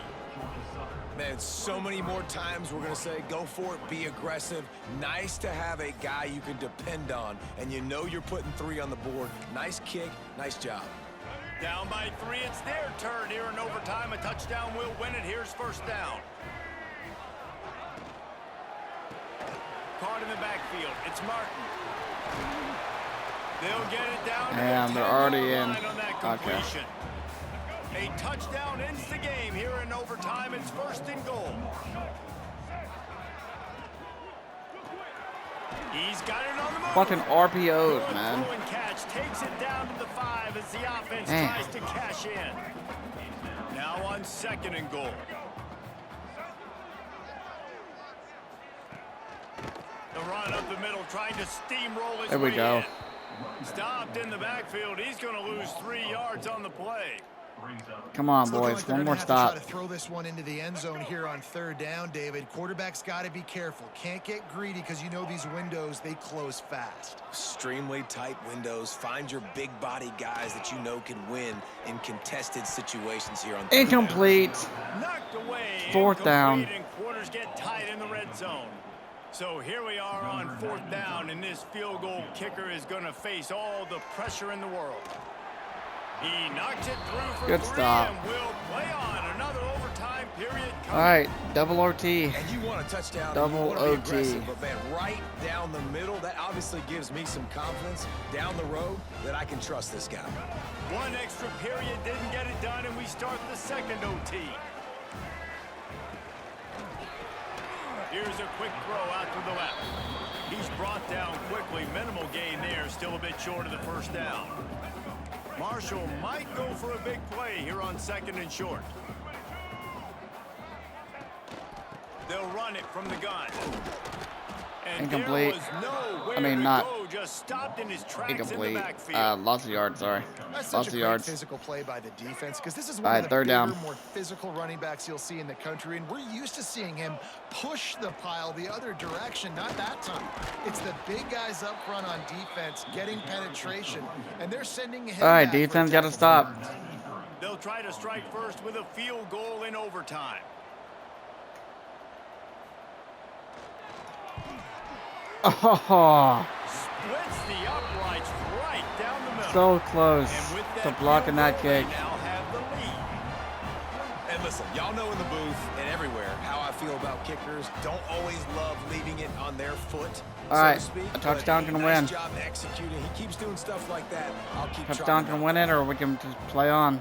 Man, so many more times we're going to say, go for it, be aggressive. Nice to have a guy you can depend on, and you know you're putting 3 on the board. Nice kick, nice job. Down by 3, it's their turn here in overtime. A touchdown will win it. Here's 1st down. Caught in the backfield. It's Martin. They'll get it down. And they're already in. Okay. A touchdown ends the game here in overtime. It's 1st and goal. He's got it on the move. Fucking RPOs, man. Throw and catch takes it down to the 5 as the offense tries to cash in. Now on 2nd and goal. The run up the middle, trying to steamroll his There we way go. in. Stopped in the backfield. He's going to lose 3 yards on the play. Come on, It's looking boys. like they're One gonna more have stop. to try to throw this one into the end zone here on 3rd down, David. Quarterback's got to be careful. Can't get greedy because you know these windows, they close fast. Extremely tight windows. Find your big body guys that you know can win in contested situations here on 3rd Incomplete. Knocked away. 4th down. And quarters get tight in the red zone. So here we are on 4th down, and this field goal kicker is going to face all the pressure in the world. He knocks it through for Good 3 stop. and will play on. Another overtime period coming. All right, double OT. And you want a touchdown, Double you want to be OT. aggressive, but man, right down the middle, that obviously gives me some confidence down the road that I can trust this guy. One extra period didn't get it done, and we start the second OT. Here's a quick throw out to the left. He's brought down quickly. Minimal gain there, still a bit short of the first down. Marshall might go for a big play here on 2nd and short. They'll run it from the gun. And Incomplete. there was nowhere I mean, to not go, just stopped in his tracks incomplete. in the backfield. Lots of yards, sorry. That's Lots such of a great yards. physical play by the defense, because this is All one right, of the third bigger, down. more physical running backs you'll see in the country, and we're used to seeing him push the pile the other direction. Not that time. It's the big guys up front on defense getting penetration, and they're sending him. All right, back for a defense got to tackle. stop. They'll try to strike first with a field goal in overtime. Oh, Splits the uprights right down the middle. so close And with to that blocking field that goal, they kick. now have the lead. And listen, y'all know in the booth and everywhere how I feel about kickers. Don't always love leaving it on their foot, All so right, to speak. a touchdown but can nice win. job executing. He keeps doing stuff like that. I'll keep Touchdown trotting can out. win it, or we can just play on.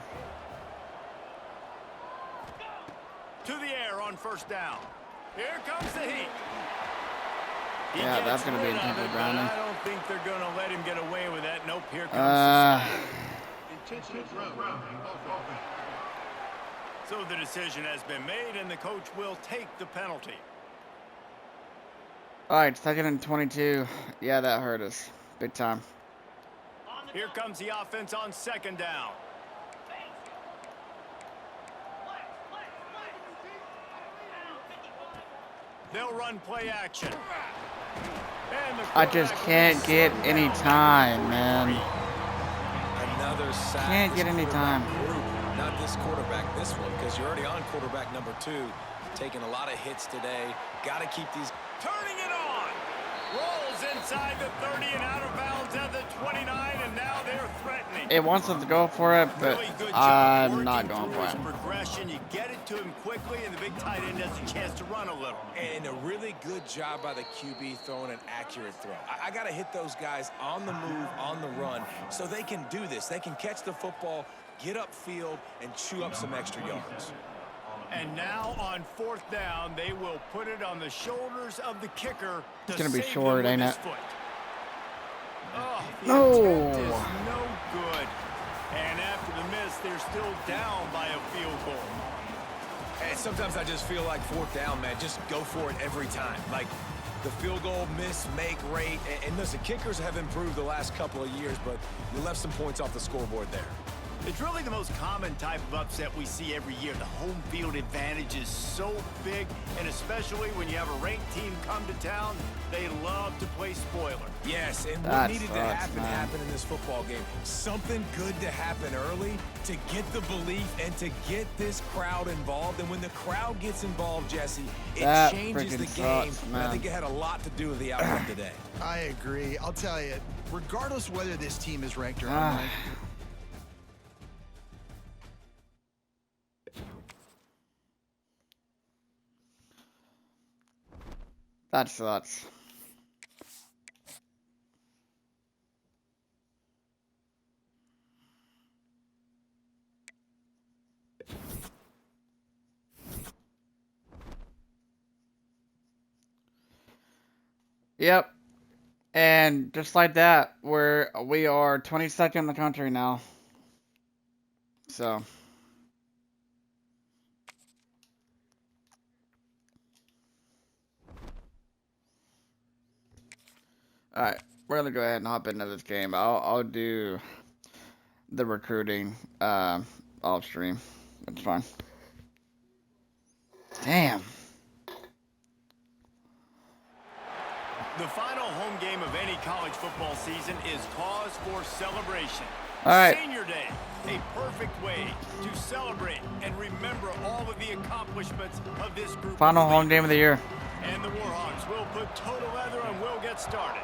To the air on first down. Here comes the heat. He Yeah, gets that's gonna be rid of intended it, but grounding. I don't think they're going to let him get away with that. Nope, here comes the snap. So the decision has been made, and the coach will take the penalty. All right, 2nd and 22. Yeah, that hurt us big time. Here comes the offense on 2nd down. They'll run play action. And the I just quarterback can't will get slow any down. time, man. Another sack. Can't This get any quarterback time. Group, not this quarterback, this one, because you're already on quarterback number 2. Taking a lot of hits today. Got to keep these. Turning it on. Rolls inside the 30 and out of bounds at the 29, and now they're threatening. It wants us to go for it, but Really good job I'm not working going through for his it. progression. You get it to him quickly, and the big tight end has a chance to run a little. And a really good job by the QB throwing an accurate throw. I got to hit those guys on the move, on the run, so they can do this. They can catch the football, get upfield, and chew up some extra yards. And now on 4th down, they will put it on the shoulders of the kicker. It's gonna be save short, him ain't with his it? foot. Oh, the No. attempt is no good. And after the miss, they're still down by a field goal. And sometimes I just feel like 4th down, man, just go for it every time. Like the field goal, miss, make rate. And listen, kickers have improved the last couple of years, but you left some points off the scoreboard there. It's really the most common type of upset we see every year. The home field advantage is so big, and especially when you have a ranked team come to town, they love to play spoiler. Yes, and what That needed to sucks, happen man. happened in this football game. Something good to happen early to get the belief and to get this crowd involved. And when the crowd gets involved, Jesse, it That changes the freaking game. sucks, And I man. think it had a lot to do with the outcome today. I agree. I'll tell you, regardless whether this team is ranked or Ah. unranked, That sucks. Yep. And just like that, we are 22nd in the country now. So. Alright, we're gonna go ahead and hop into this game. I'll do the recruiting off stream. That's fine. Damn. The final home game of any college football season is cause for celebration. All right. Senior Day, a perfect way to celebrate and remember all of the accomplishments of this group. Final of home elite. game of the year. And the Warhawks will put total leather and will get started.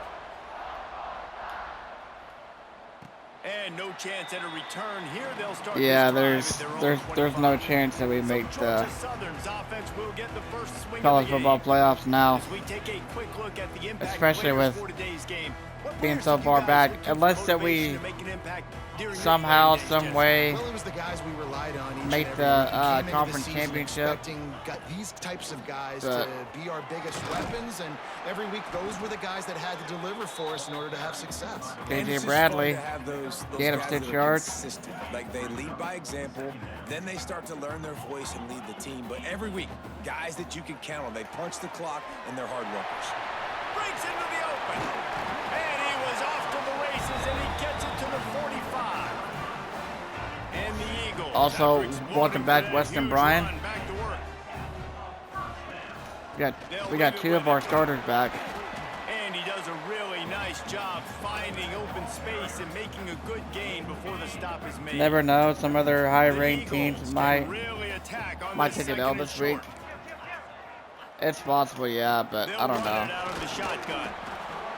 And no chance at a return here. They'll start Yeah, this drive at their own there's no 25. chance that we make So the Georgia Southern's offense will get the first swing college of the football game. playoffs now, As we take a quick look at the impact especially players with for today's game, what being players so did you far guys back. look to for Unless that motivation we to make an impact during your somehow, playing days, some Jesse? way, Well, it was the guys we relied on each make and the every week. We came into the conference season championship. expecting these types of guys But- to be our biggest weapons, and every week those were the guys that had to deliver for us in order to have success. And KJ it's just Bradley, fun to have those gain of guys 6 that are yards. consistent. Like they lead by example, then they start to learn their voice and lead the team. But every week, guys that you can count on, they punch the clock and they're hard workers. Breaks into the open. And he was off to the races, and he gets it to the 45. And the Eagles. Also, after exploding welcome back, for that Weston huge Bryan. run, back to work. We got 2 of our starters back. And he does a really nice job finding open space and making a good gain before the stop is made. Never know, some other high-ranked The Eagles teams can might really attack on might this take an L second this and week. short. It's possible, yeah, but They'll I don't run know. it out of the shotgun.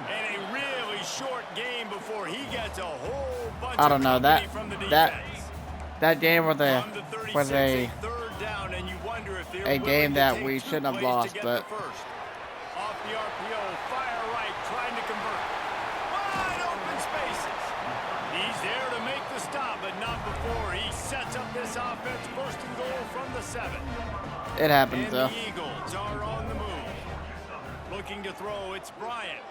And a really short game before he gets a whole bunch I don't know, of company from the that defense. that game From the 36, was a third down, and you wonder if they're a willing game to that take we 2 shouldn't have plays to lost, get but the first. Off the RPO, fire right, trying to convert. Wide open spaces. He's there to make the stop, but not before he sets up this offense first and goal from the 7. it happens And though. the Eagles are on the move. Looking to throw, it's Bryant.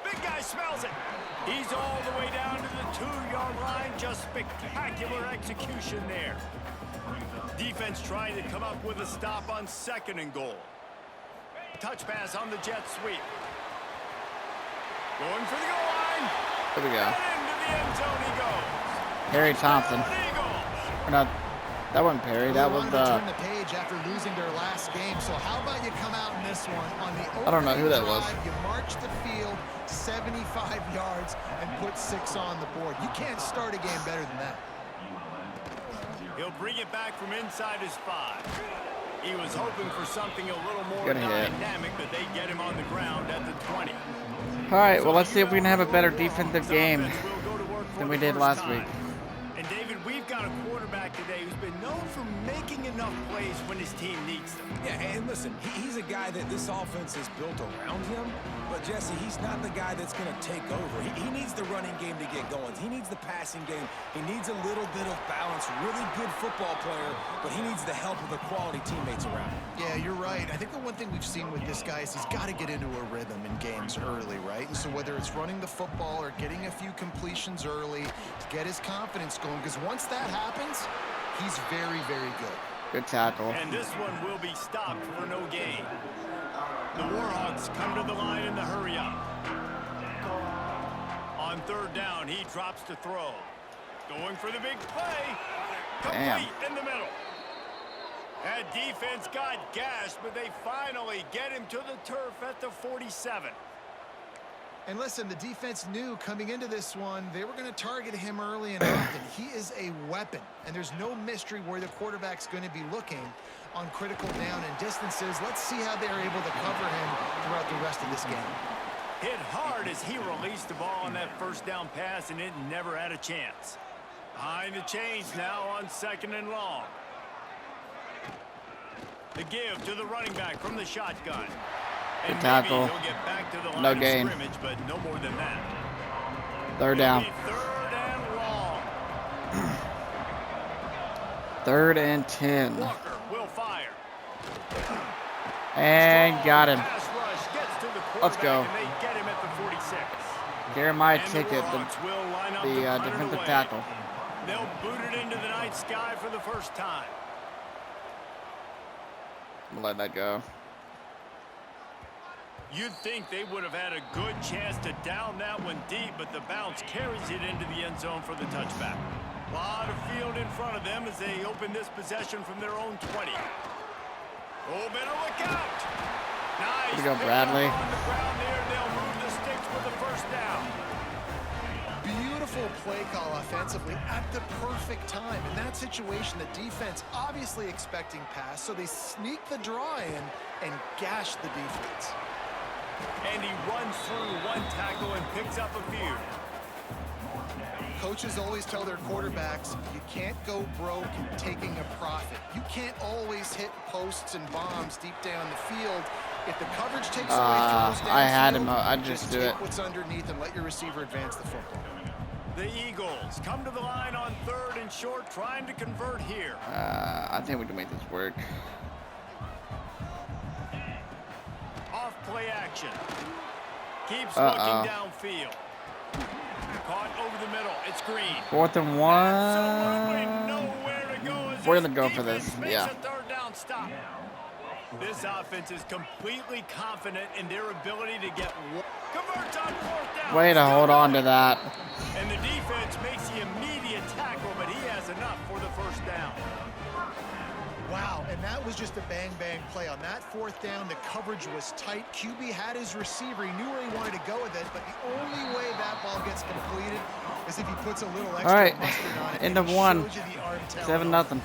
Big guy smells it. He's all the way down to the 2-yard line. Just spectacular execution there. Defense trying to come up with a stop on 2nd and goal. Touch pass on the jet sweep. Going for the goal line. Here we go. And into the end zone he goes. Harry Thompson. Touchdown, Eagles. Or not, that wasn't Perry. That We was wanted to turn the page after losing their last game. So how about you come out in this one on the I don't know who that opening was. drive, you march the field 75 yards and put 6 on the board. You can't start a game better than that. He'll bring it back from inside his 5. He was hoping for something a little more Good hit. dynamic, but they get him on the ground at the 20. All right, well let's see if we can have a better defensive game Offense will go to work for than we the did first last time. week. And David, we've got a quarterback today who's been known for making enough plays when his team needs them. Yeah, and listen, he's a guy that this offense is built around him. But, Jesse, he's not the guy that's going to take over. He needs the running game to get going. He needs the passing game. He needs a little bit of balance. Really good football player, but he needs the help of the quality teammates around him. Yeah, you're right. I think the one thing we've seen with this guy is he's got to get into a rhythm in games early, right? And so whether it's running the football or getting a few completions early to get his confidence going, because once that happens, he's very, very good. Good tackle. And this one will be stopped for no gain. The Warhawks come to the line in the hurry up. On 3rd down, he drops to throw. Going for the big play. Damn. Complete in the middle. That defense got gashed, but they finally get him to the turf at the 47. And listen, the defense knew coming into this one, they were going to target him early and often. He is a weapon, and there's no mystery where the quarterback's going to be looking on critical down and distances. Let's see how they're able to cover him throughout the rest of this game. Hit hard as he released the ball on that 1st down pass, and it never had a chance. Behind the chains now on 2nd and long. The give to the running back from the shotgun. And Good tackle. maybe he'll get back to the line No of gain. scrimmage, but no more than that. 3rd down. It'll be 3rd and long. 3rd and 10. Walker will fire. And got him. Pass rush gets to the Let's quarterback, go. and they get him at the 46. Jeremiah And Tickett, Warhawks will line up the to punt it defensive away. tackle. They'll boot it into the night sky for the first time. I'm gonna let that go. You'd think they would have had a good chance to down that one deep, but the bounce carries it into the end zone for the touchback. A lot of field in front of them as they open this possession from their own 20. Oh, better look out. Nice. Here we go, pick Bradley. up on the ground there. They'll move the sticks for the 1st down. Beautiful play call offensively at the perfect time. In that situation, the defense obviously expecting pass, so they sneak the draw in and gash the defense. And he runs through one tackle and picks up a few. Coaches always tell their quarterbacks, you can't go broke taking a profit. You can't always hit posts and bombs deep down the field. If the coverage takes away throws I had him. downfield, I just do take it. what's underneath and let your receiver advance the football. The Eagles come to the line on 3rd and short, trying to convert here. I think we can make this work. Off play action. Keeps looking downfield. Caught over the middle. It's Green. 4th and 1. Absolutely nowhere to go. We're gonna go for this. Makes Yeah. a 3rd down stop. This offense is completely confident in their ability to get converts on 4th down. Way to hold on to that. And the defense makes the immediate tackle, but he has enough for the 1st down. Wow, and that was just a bang-bang play. On that 4th down, the coverage was tight. QB had his receiver. He knew where he wanted to go with it, but the only way that ball gets completed is if he puts a little extra mustard on it. End of 1. 7-0.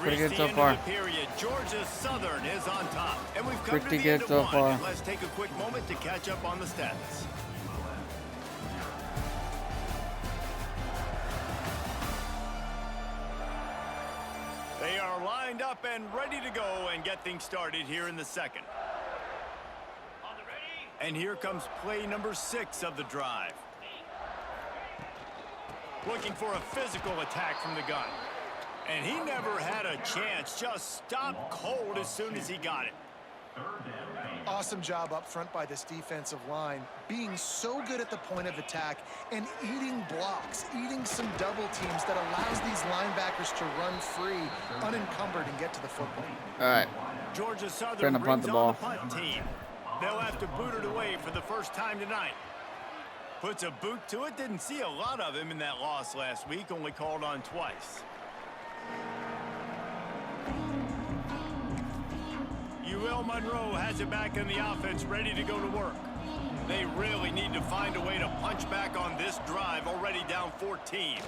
Pretty good so far. Period. Georgia Southern is on top. And we've come Pretty to the good end of so 1. far. And let's take a quick moment to catch up on the stats. They are lined up and ready to go and get things started here in the 2nd. And here comes play number 6 of the drive. Looking for a physical attack from the gun. And he never had a chance. Just stopped cold as soon as he got it. Awesome job up front by this defensive line, being so good at the point of attack and eating blocks, eating some double teams that allows these linebackers to run free, unencumbered, and get to the football. All right. Georgia Southern Trying to punt brings the on ball. the punt team. They'll have to boot it away for the first time tonight. Puts a boot to it. Didn't see a lot of him in that loss last week. Only called on twice. UL Monroe has it back in the offense, ready to go to work. They really need to find a way to punch back on this drive, already down 14.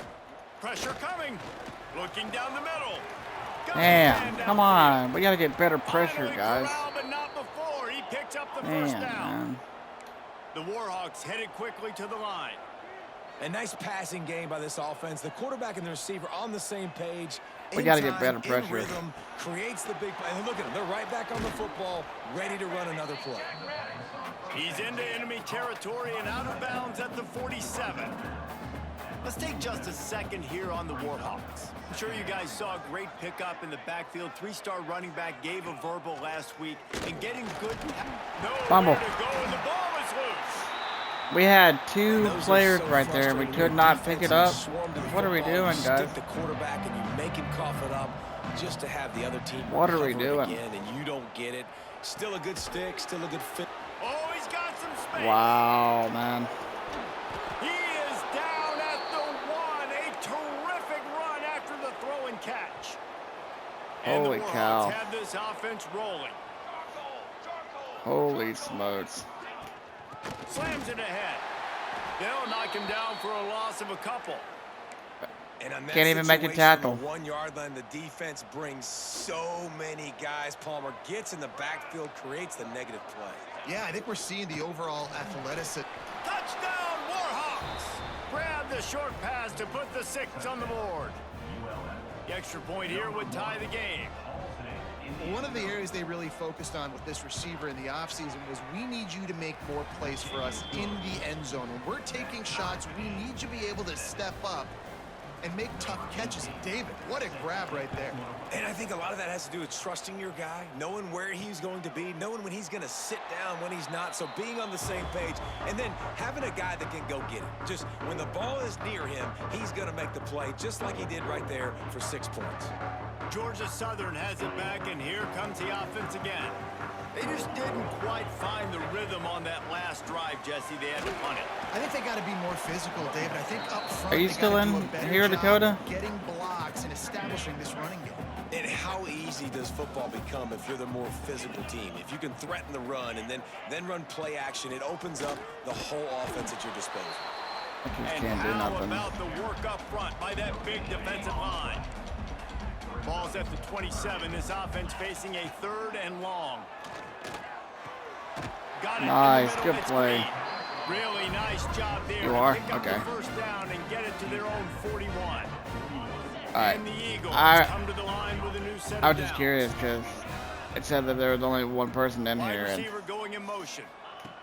Pressure coming. Looking down the middle. Damn, come on. We got to get better pressure, Finally guys. corralled, but not before. He picks up the first down. Man. The Warhawks headed quickly to the line. A nice passing game by this offense. The quarterback and the receiver on the same page. We got to get better In pressure. rhythm, creates the big play. And look at them. They're right back on the football, ready to run another play. He's into enemy territory and out of bounds at the 47. Let's take just a second here on the Warhawks. I'm sure you guys saw a great pickup in the backfield. 3-star running back gave a verbal last week and getting good. Fumble. Nowhere to go, and the ball is loose. We had 2 players right there, and we could not pick it up. What are we doing, guys? Stick the quarterback and you make him cough it up just to have the other team. What are we cover it doing? Again, and you don't get it. Still a good stick, still a good fit. Oh, he's got some space. Wow, man. He is down at the 1. A terrific run after the throw and catch. And Holy the Warhawks cow. have this offense rolling. Holy smokes. Slams it ahead. They'll knock him down for a loss of a couple. And on that Can't even make a situation, tackle. on the 1-yard line, the defense brings so many guys. Palmer gets in the backfield, creates the negative play. Yeah, I think we're seeing the overall athleticism. Touchdown, Warhawks! Grab the short pass to put the 6 on the board. The extra point here would tie the game. One of the areas they really focused on with this receiver in the offseason was we need you to make more plays for us in the end zone. When we're taking shots, we need you to be able to step up and make tough catches. And David, what a grab right there. And I think a lot of that has to do with trusting your guy, knowing where he's going to be, knowing when he's going to sit down, when he's not. So being on the same page, and then having a guy that can go get it. Just when the ball is near him, he's going to make the play, just like he did right there for 6 points. Georgia Southern has it back, and here comes the offense again. They just didn't quite find the rhythm on that last drive, Jesse. They had to punt it. I think they got to be more physical, David. I think up front, Are you they still gotta do in a better here, job Dakota? getting blocks and establishing this running game. And how easy does football become if you're the more physical team? If you can threaten the run and then run play action, it opens up the whole offense at your disposal. Just And can't do how nothing. about the work up front by that big defensive line? Ball's at the 27. This offense facing a 3rd and long. Got it in the Nice, middle. good It's play. Green. Really nice job there. You are? Pick up Okay. the first down and get it to their own 41. All right. And the Eagles I come to the line with a new set was of just downs. curious because it said that there was only one person in Wide here, and receiver going in motion.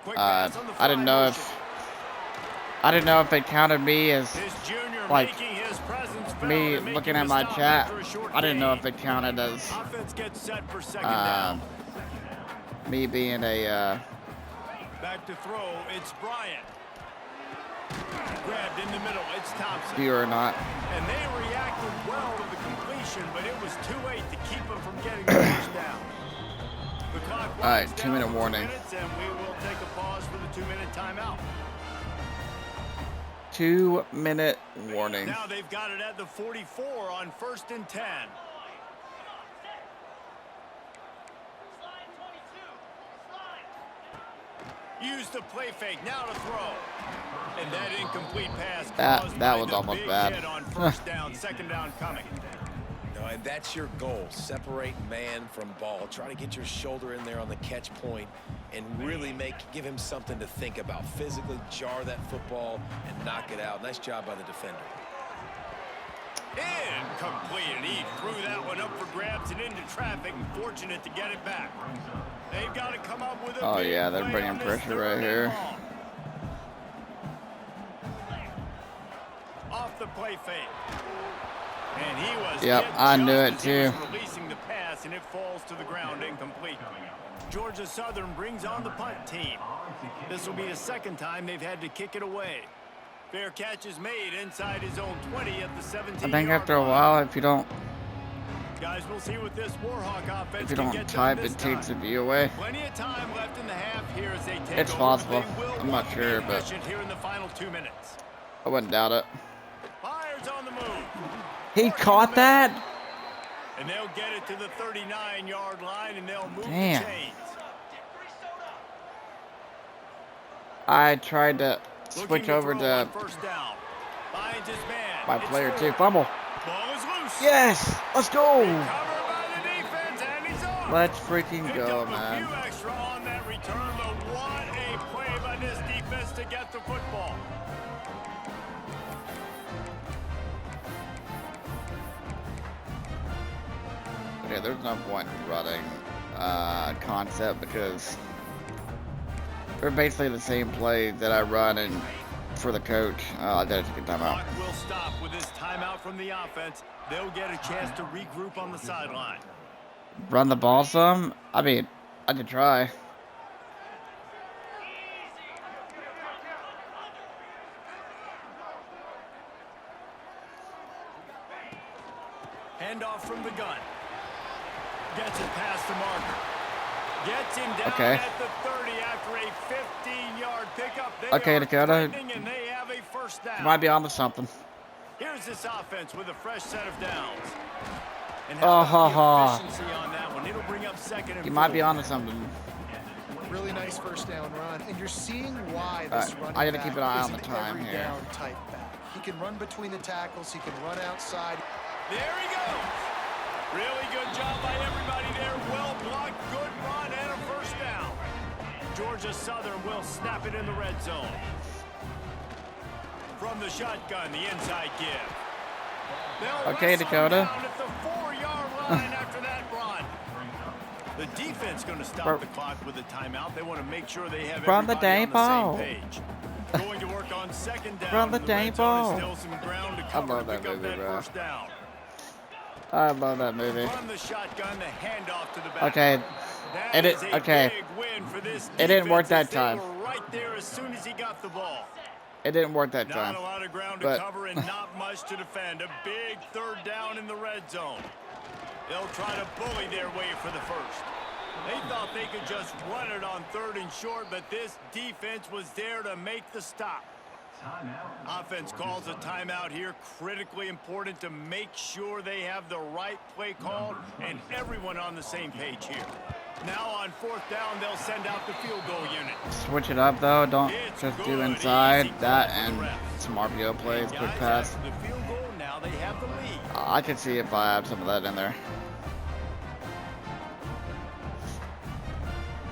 Quick pass on the I didn't fly know motion. if they counted me as This junior like making his presence felt me and making looking the at my stop chat. after a short I didn't know gain. if they counted as Offense gets set for second down. me being a Back to throw, it's Bryant. Grabbed in the middle, it's Thompson. viewer or not. And they reacted well to the completion, but it was too late to keep them from getting the first down. The clock All right, winds 2-minute down to 2 warning. minutes, and we will take a pause for the 2-minute timeout. 2-minute warning. Now they've got it at the 44 on 1st and 10. Use the play fake, now to throw. And that incomplete pass caused that by was the almost big bad. hit on first down, second down coming. No, and that's your goal. Separate man from ball. Try to get your shoulder in there on the catch point and really give him something to think about. Physically jar that football and knock it out. Nice job by the defender. Incomplete, and he threw that one up for grabs and into traffic, and fortunate to get it back. They've got to come up with a Oh big yeah, they're play bringing on this pressure third right and here. long. Off the play fake. And he was Yep, hit I knew just it as he was too. releasing the pass, and it falls to the ground incomplete. Georgia Southern brings on the punt team. This will be the second time they've had to kick it away. Fair catch is made inside his own 20 at the 17-yard I think after a line. while, if you don't Guys, we'll see what this Warhawk offense if you can don't get type, done this it takes the time. view away. Plenty of time left in the half here as they take It's over. possible. They will I'm want not to be sure, but efficient here in the final 2 minutes. I wouldn't doubt it. Fires on the move. He caught that? And they'll get it to the 39-yard line, and they'll move Damn. the chains. I tried to Looking switch to over throw to on first down. Finds his man. my It's player Ford. too. Fumble. Ball is loose. Yes! Let's go! Covered by the defense, and he's off. Let's freaking Picked go, up a man. few extra on that return, but what a play by this defense to get the football. Okay, there's no point in running concept because they're basically the same play that I run and for the coach. I gotta take a timeout. Clock will stop with this timeout from the offense. They'll get a chance to regroup on the sideline. Run the ball some? I mean, I could try. Handoff from the gun. Gets it past the marker. Gets him down Okay. at the 30 after a 15-yard pickup. They Okay, are Dakota. threatening, and they have a first down. Might be onto something. Here's this offense with a fresh set of downs. And Oh, how ha, about ha. the efficiency on that one? It'll bring up second and You might be 4. onto something. Really nice first down run, and you're seeing why All this right, running I gotta back keep an eye is on the an time every here. down type back. He can run between the tackles. He can run outside. There he goes. Really good job by everybody there. Well blocked, good run, and a first down. Georgia Southern will snap it in the red zone. From the shotgun, the inside give. They'll Okay, wrestle Dakota. down at the 4-yard line after that run. The defense going to stop Run- the clock with a timeout. They want to make sure they have Run the everybody dang on the ball. same page. Going to work on second down. Run the in dang red zone. ball. Still some ground to I cover love to that pick up movie, that bro. first down. I love that movie. From the shotgun, the handoff to the back. Okay, That it is is- a okay. big win for this It didn't work defense as that time. They were right there as soon as he got the ball. it didn't work that Not time. a lot of ground to But- cover and not much to defend. A big third down in the red zone. They'll try to bully their way for the first. They thought they could just run it on third and short, but this defense was there to make the stop. Offense calls a timeout here. Critically important to make sure they have the right play called and everyone on the same page here. Now on fourth down, they'll send out the field goal unit. Switch it up though. Don't It's just do good, inside easy that call from and the refs. some RPO plays, quick Guys, pass. after the field goal, now they have the lead. I could see if I have some of that in there.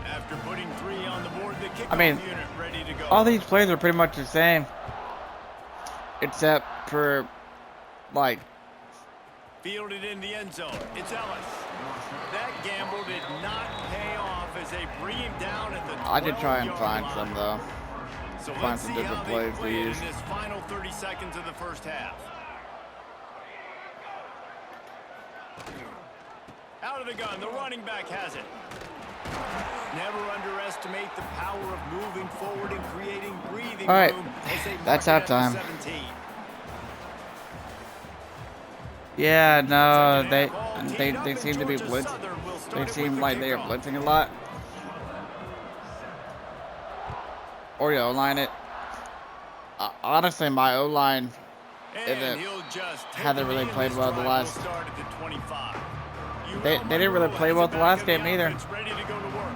After putting 3 on the board, the kickoff I mean, unit ready to go. All these plays are pretty much the same, except for like. Fielded in the end zone. It's Ellis. That gamble did not pay off as they bring him down at the 12-yard line. I did try and find some though. So Find let's some see different how plays they to played use. in this final 30 seconds of the first half. Out of the gun, the running back has it. Never underestimate the power of moving forward and creating breathing All right, room as they that's mark it at halftime. the 17. Yeah, no, Second they half, all they teamed up, they and seem to be Georgia blitz. Southern will They start it seem with like the they are kickoff. blitzing a lot. Or your O-line it. Honestly, my O-line And he'll just take hasn't it really in. played This well the drive last. will start at the 25. They didn't really play well the last game either. Ready to go to work.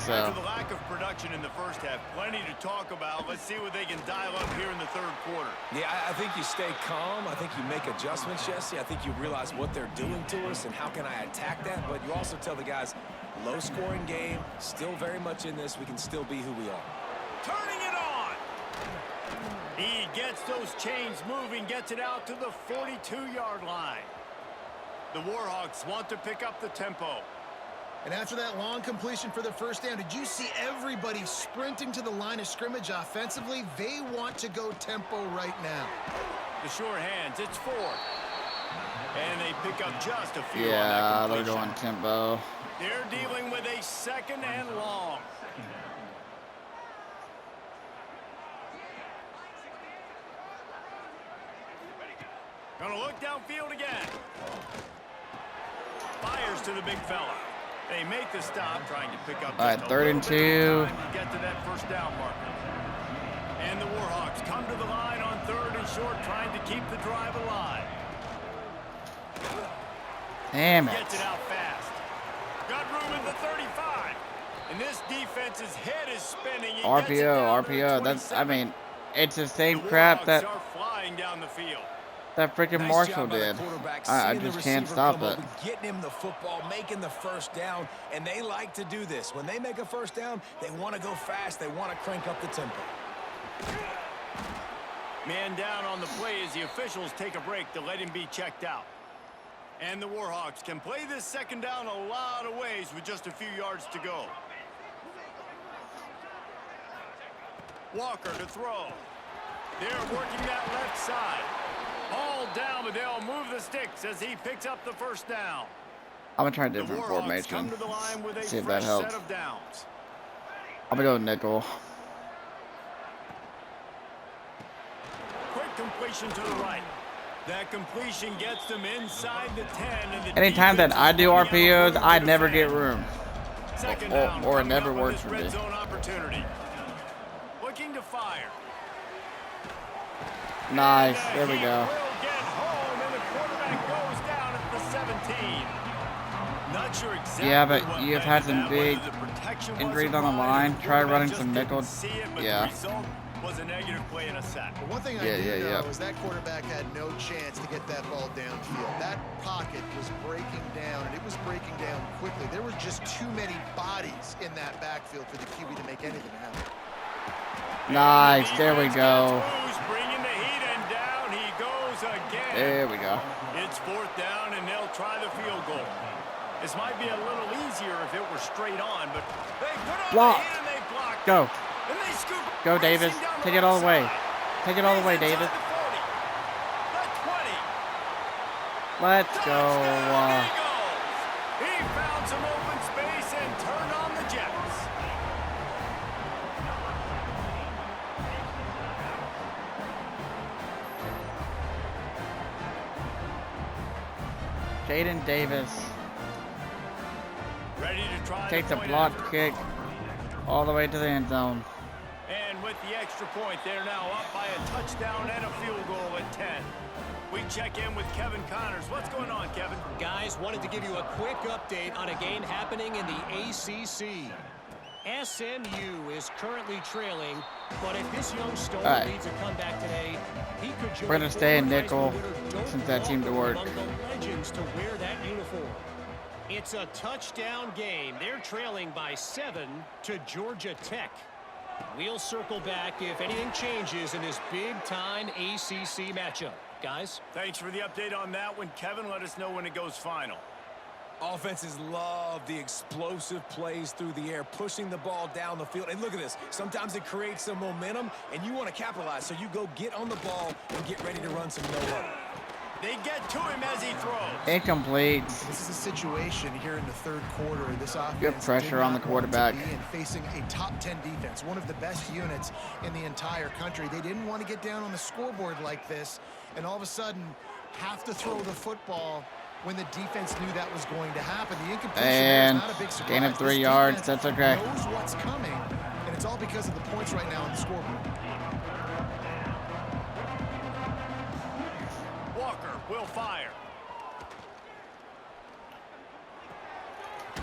So After the lack of production in the first half, plenty to talk about. Let's see what they can dial up here in the third quarter. Yeah, I think you stay calm. I think you make adjustments, Jesse. I think you realize what they're doing to us and how can I attack that. But you also tell the guys, low-scoring game, still very much in this. We can still be who we are. Turning it on. He gets those chains moving, gets it out to the 42-yard line. The Warhawks want to pick up the tempo. And after that long completion for the first down, did you see everybody sprinting to the line of scrimmage offensively? They want to go tempo right now. The sure hands, it's fourth. And they pick up just a few yeah, on that they're completion. going tempo. They're dealing with a second and long. Gonna look downfield again. Fires to the big fella. They make the stop, trying to pick up All right, just a third and little bit of 2. time to get to that first down marker. And the Warhawks come to the line on third and short, trying to keep the drive alive. Damn it. Gets it out fast. Got room at the 35. And this defense's head is spinning. He gets it down to the RPO. That's, I 27. mean, it's the same The crap Warhawks that are flying down the field. freaking Nice Marshall job by the did. quarterback, I seeing the just can't receiver stop come it. over, getting him the football, making the first down, and they like to do this. When they make a first down, they want to go fast. They want to crank up the tempo. Man down on the play as the officials take a break to let him be checked out. And the Warhawks can play this second down a lot of ways with just a few yards to go. Walker to throw. They're working that left side. All down, but they'll move the sticks as he picks up the first down. I'm gonna try a The different Warhawks formation. come to the line with a See if fresh that helps. set of downs. I'm gonna go nickel. Quick completion to the right. That completion gets them inside the 10. And the Anytime that defense I is do running out of RPOs, room I to never defend. get room. Second Or- down, or it coming never up on works this for red me. zone opportunity. Looking to fire. Nice. And There we he go. will get home, and the quarterback goes down at the 17. Not sure exactly Yeah, but what you've led had to some that, big whether the protection was injuries on the applied or line. the Try quarterback running just some didn't nickel. see it, but Yeah. the result was a negative play and a sack. But one thing I Yeah, do yeah, know yeah. is that quarterback had no chance to get that ball downfield. That pocket was breaking down, and it was breaking down quickly. There was just too many bodies in that backfield for the QB to make anything happen. Nice. There we go. Who's bringing the heat, and down he goes again. There we go. It's fourth down, and they'll try the field goal. This might be a little easier if it were straight on, but they put on Block. the heat and they block. Go. And they scoop Go, racing Davis. down the Take it right all the way. side. Take it all the way, He's inside Davis. the 40, the 20. Let's go. Touchdown, Eagles. He found some open space and turned on the Jets. Jaden Davis Ready to try takes a point block after. kick all the way to the end zone. And with the extra point, they're now up by a touchdown and a field goal at 10. We check in with Kevin Connors. What's going on, Kevin? Guys, wanted to give you a quick update on a game happening in the ACC. SMU is currently trailing, but if this young star right. leads a comeback today, he could join We're gonna stay in former nickel Heisman winner Doak since that seemed to Walker work. among the legends to wear that uniform. It's a touchdown game. They're trailing by 7 to Georgia Tech. We'll circle back if anything changes in this big-time ACC matchup. Guys? Thanks for the update on that one, Kevin. Let us know when it goes final. Offenses love the explosive plays through the air, pushing the ball down the field. And look at this. Sometimes it creates some momentum, and you want to capitalize. So you go get on the ball and get ready to run some no-huddle. They get to him as he throws. Incomplete. This is a situation here in the third quarter. This offense Good pressure on the quarterback. And facing a top 10 defense, one of the best units in the entire country. They didn't want to get down on the scoreboard like this, and all of a sudden have to throw the football when the defense knew that was going to happen. The incompletion And is not a big surprise. gain of 3 This yards. defense That's okay. knows what's coming, and it's all because of the points right now on the scoreboard. Walker will fire.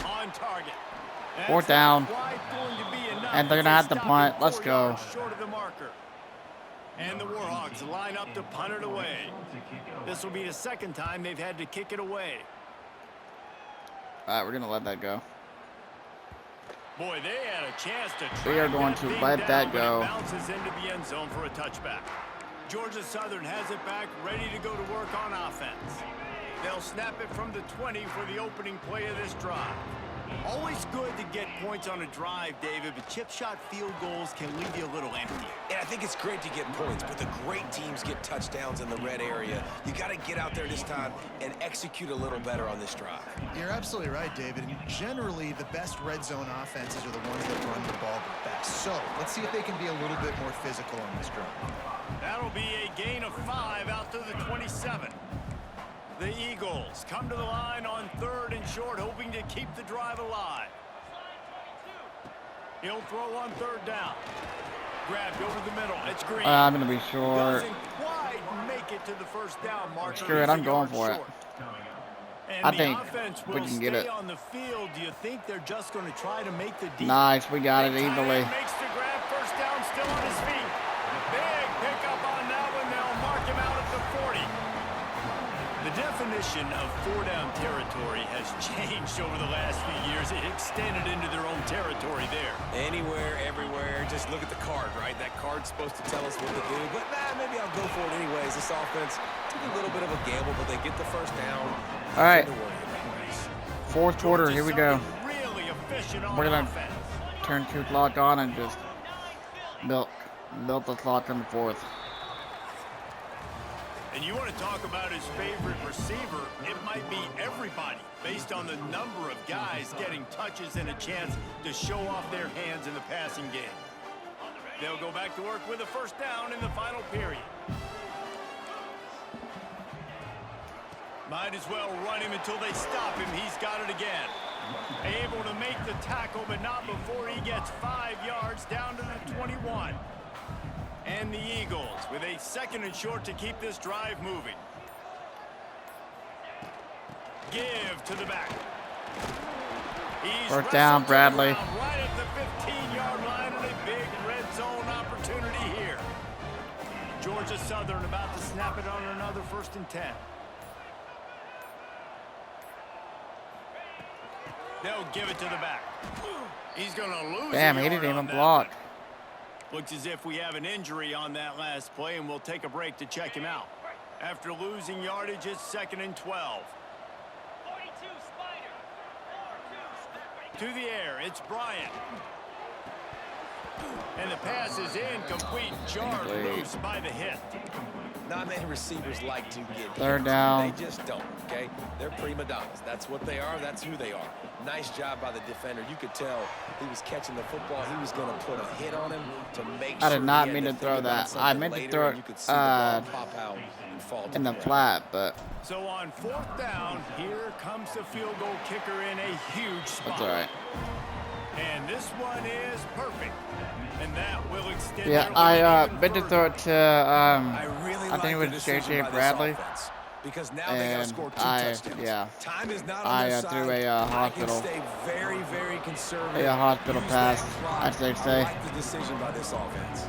On target. Fourth That's down. not quite going to be enough And they're as gonna they have to stop punt. him Let's 4 go. yards short of the marker. And the Warhawks line up to punt it away. This will be the second time they've had to kick it away. All right, we're gonna let that go. Boy, they had a chance to track We are going that to thing let down, that but go. it bounces into the end zone for a touchback. Georgia Southern has it back, ready to go to work on offense. They'll snap it from the 20 for the opening play of this drive. Always good to get points on a drive, David, but chip shot field goals can leave you a little empty. And I think it's great to get points, but the great teams get touchdowns in the red area. You got to get out there this time and execute a little better on this drive. You're absolutely right, David. And generally, the best red zone offenses are the ones that run the ball the best. So let's see if they can be a little bit more physical on this drive. That'll be a gain of 5 out to the 27. The Eagles come to the line on 3rd and short, hoping to keep the drive alive. He'll throw on 3rd down. Grabbed over the middle. It's Green. I'm gonna be short. Doesn't quite make it to the first down marker. Screw it, He's a I'm going yard for it. short. And I the think offense we will can get stay it. on the field. Do you think they're just going to try to make the defense? Nice, we got it The tight easily. end makes the grab, first down, still on his feet. Big pickup on that one. They'll mark him out at the 40. The definition of 4-down territory has changed over the last few years. It extended into their own territory there. Anywhere, everywhere, just look at the card, right? That card's supposed to tell us what to do, but maybe I'll go for it anyways. This offense took a little bit of a gamble, but they get the first down. All right. Nothing to worry about. Fourth quarter, here we go. Really efficient on We're gonna offense. turn 2 clock on and just milk the clock in the fourth. And you want to talk about his favorite receiver, it might be everybody, based on the number of guys getting touches and a chance to show off their hands in the passing game. They'll go back to work with a first down in the final period. Might as well run him until they stop him. He's got it again. Able to make the tackle, but not before he gets 5 yards down to the 21. And the Eagles with a 2nd and short to keep this drive moving. Give to the back. He's First down, Bradley. right at the 15-yard line, and a big red zone opportunity here. Georgia Southern about to snap it on another 1st and 10. They'll give it to the back. He's going to lose. Damn, a he yard didn't on even that block. one. Looks as if we have an injury on that last play, and we'll take a break to check him out. After losing yardage, it's 2nd and 12. To the air, it's Bryant. And the pass is incomplete, jarred loose by the hit. Not many receivers like to get 3rd hit. down. They just don't, okay? They're prima donnas. That's what they are. That's who they are. Nice job by the defender. You could tell he was catching the football. He was going to put a hit on him to make sure I did not he had mean to think throw about that. I something meant to later, throw and it you could see the ball pop out and fall to in the ground. flat, but So on 4th down, here comes the field goal kicker in a huge spot. that's all right. And this one is perfect. And that will extend Yeah, their lead I even meant to further. throw it to I really I think it like was the decision JJ by this Bradley. offense. because now they got to and score 2 touchdowns. yeah, Time is not on I their side. threw a hospital, I can stay very, very conservative. a hospital Use pass, that clock. as they I say. like the decision by this offense.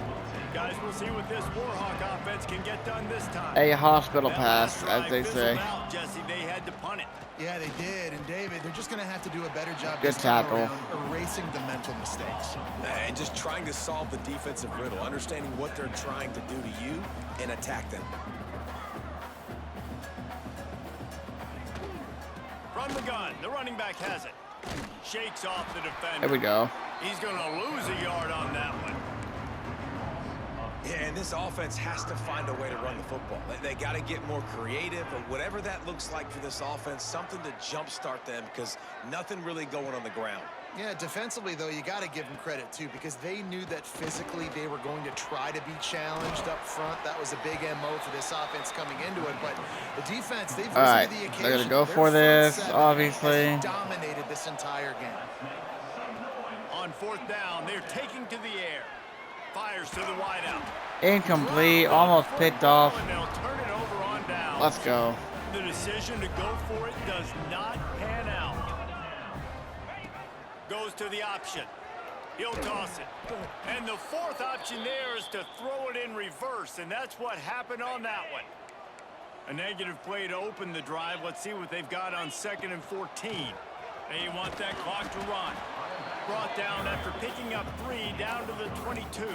Guys, we'll see what this Warhawk offense can get done this time. A hospital That pass, last drive as they fizzled say. out, Jesse, they had to punt it. Yeah, they did. And David, they're just going to have to do a better job Good this time tackle. around erasing the mental mistakes. And just trying to solve the defensive riddle, understanding what they're trying to do to you and attack them. From the gun, the running back has it. Shakes off the defender. There we go. He's going to lose a yard on that one. Yeah, and this offense has to find a way to run the football. They got to get more creative, or whatever that looks like for this offense, something to jumpstart them, because nothing really going on the ground. Yeah, defensively, though, you got to give them credit, too, because they knew that physically they were going to try to be challenged up front. That was a big MO for this offense coming into it. But the defense, they've risen Alright, to the occasion. they're going to go Their for front this, seven obviously. has dominated this entire game. On 4th down, they're taking to the air. Fires to the wideout. Incomplete, almost picked off. And they'll turn it over on down. Let's go. The decision to go for it does not pan out. Goes to the option. He'll toss it. And the 4th option there is to throw it in reverse, and that's what happened on that one. A negative play to open the drive. Let's see what they've got on 2nd and 14. They want that clock to run. Brought down after picking up 3 down to the 22.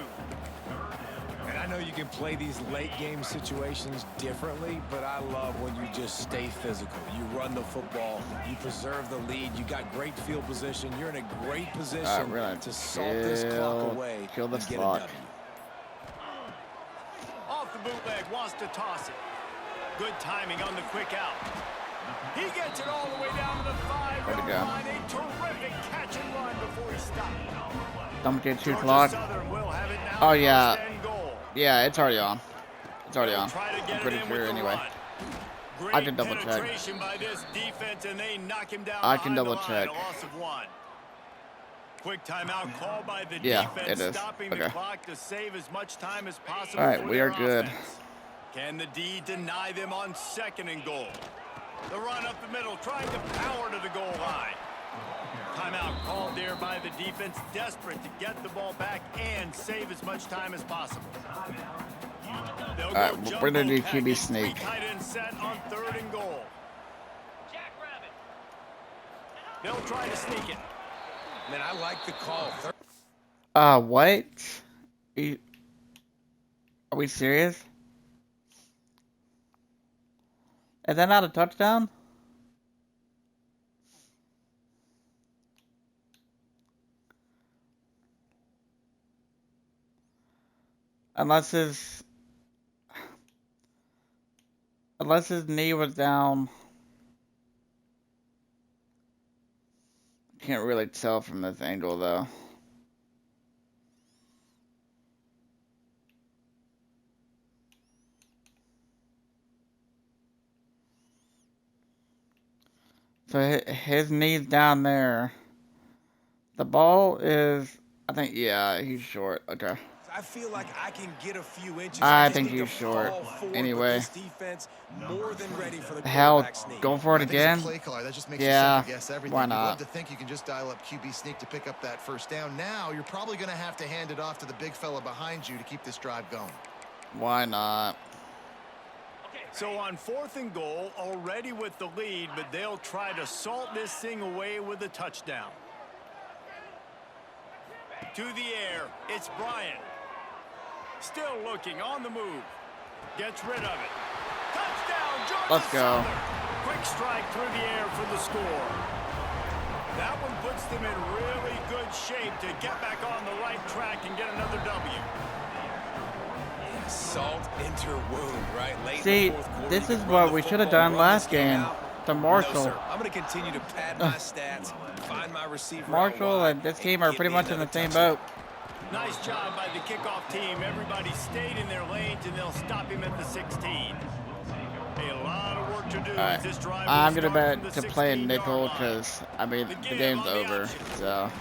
And I know you can play these late game situations differently, but I love when you just stay physical. You run the football, you preserve the lead, you got great field position, you're in a great position to salt this clock away kill the and get clock. a W. Off the bootleg, wants to toss it. Good timing on the quick out. He gets it all the way down to the 5-yard line. A terrific catch and run before he stopped. Don't get too clock. Oh, yeah. Yeah, it's already on. It's already on. I'm pretty sure anyway. I can double check. By this defense, and they knock him down. I can double check. Loss of 1. Quick timeout call by the Yeah, defense, it is. stopping the clock to save as much time as possible. All right, for we their are good. offense. Can the D deny them on 2nd and goal? The run up the middle, trying to power to the goal line. Timeout called there by the defense, desperate to get the ball back and save as much time as possible. All right, we're gonna do QB sneak. Tight end set on 3rd and goal. They'll try to sneak it. Man, I like the call. What? Are we serious? Is that not a touchdown? Unless his knee was down. Can't really tell from this angle though. So his knee's down there. The ball is, I think, yeah, he's short. Okay. I feel like I can get a few inches. I think he's short. Anyway. This defense more than ready for the Hell, sneak. go for it again. Play caller. That just makes Yeah, you second guess everything. why You'd not? love to think you can just dial up QB sneak to pick up that 1st down. Now you're probably going to have to hand it off to the big fella behind you to keep this drive going. Why not? So on 4th and goal, already with the lead, but they'll try to salt this thing away with a touchdown. To the air, it's Bryant. Still looking, on the move. Gets rid of it. Touchdown, Georgia Let's go. Southern. Quick strike through the air for the score. That one puts them in really good shape to get back on the right track and get another W. Salt into wound, right? Late See, in the 4th quarter, this you is can what run the we should have football, done run last this game. out. To No, Marshall. sir. I'm going to continue to pad my stats, find my receiver. Marshall and this team are pretty much in the same boat. Nice job by the kickoff team. Everybody stayed in their lanes, and they'll stop him at the 16. A lot of work to do. Alright, This drive will I'm gonna start bet from to the play a 16-yard nickel line. because I mean the game's over. So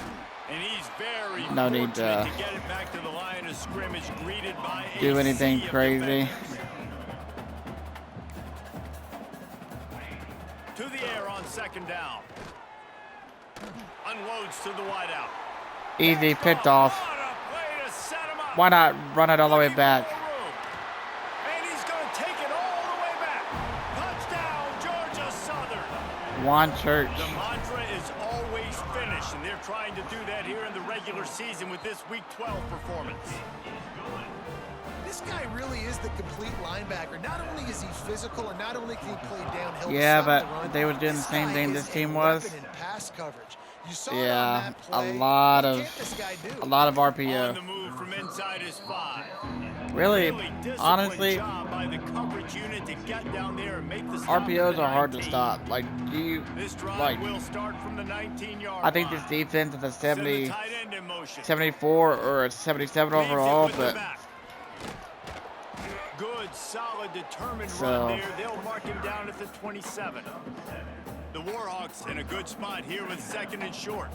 And he's very no need fortunate to get it back to the line of scrimmage, greeted by do a anything sea of crazy. defenders. second down. Unloads to the wideout. Easy, picked off. What a way to set him up. Why not run it all the way back? And he's going to take it all the way back. Touchdown, Georgia Southern. Juan Church. The mantra is always finish, and they're trying to do that here in the regular season with this Week 12 performance. This guy really is the complete linebacker. Not only is he physical, and not only can he play downhill. Yeah, but they were doing the same thing this team was. In pass coverage. You saw Yeah, it on that play. a lot What can't this guy do? of On RPO. the move from inside his 5. Really, disciplined honestly, job by the coverage unit to get down there and make the stop RPOs at the are hard to 19. stop. Like, This drive like, will start from the 19-yard I think line. this defense is a Send the 70, tight end in motion. 74 or a 77 Leaves it overall, with the but back. Good, solid, determined So- run there. They'll mark him down at the 27. The Warhawks in a good spot here with second and short.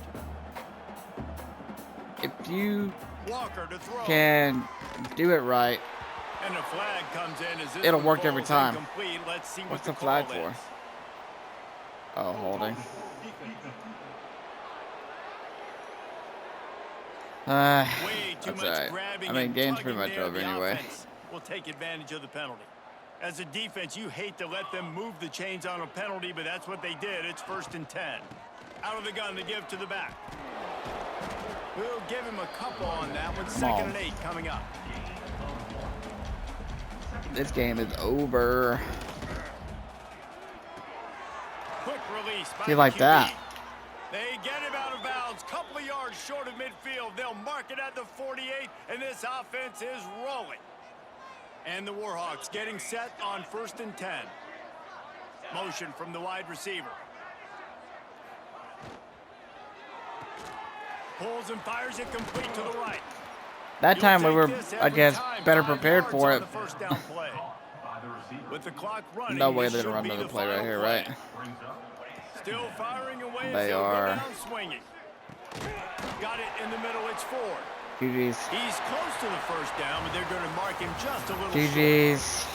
if you Walker to throw. can do it right, And the flag comes in as this It'll one work every falls time. incomplete. Let's see What's what the flag call for? is. Oh, holding. Way too That's much alright. grabbing I mean, and game's tugging pretty much there. over The anyway. offense will take advantage of the penalty. As a defense, you hate to let them move the chains on a penalty, but that's what they did. It's 1st and 10. Out of the gun to give to the back. We'll give him a couple on that one. 2nd and 8 coming up. This game is over. Quick release by See, the like QB. that. They get him out of bounds. Couple of yards short of midfield. They'll mark it at the 48, and this offense is rolling. And the Warhawks getting set on 1st and 10. Motion from the wide receiver. Pulls and fires it complete to the right. That time we You'll were, take this I every guess, time. better 5 prepared yards for on it. the first down play. With the clock running, No way this they're should gonna run be another the play right final here, play. right? Still firing away as They they'll are. go down swinging. Got it in the middle, it's 4. GG's. He's close to the first down, but they're going to mark him just a little short. GG's.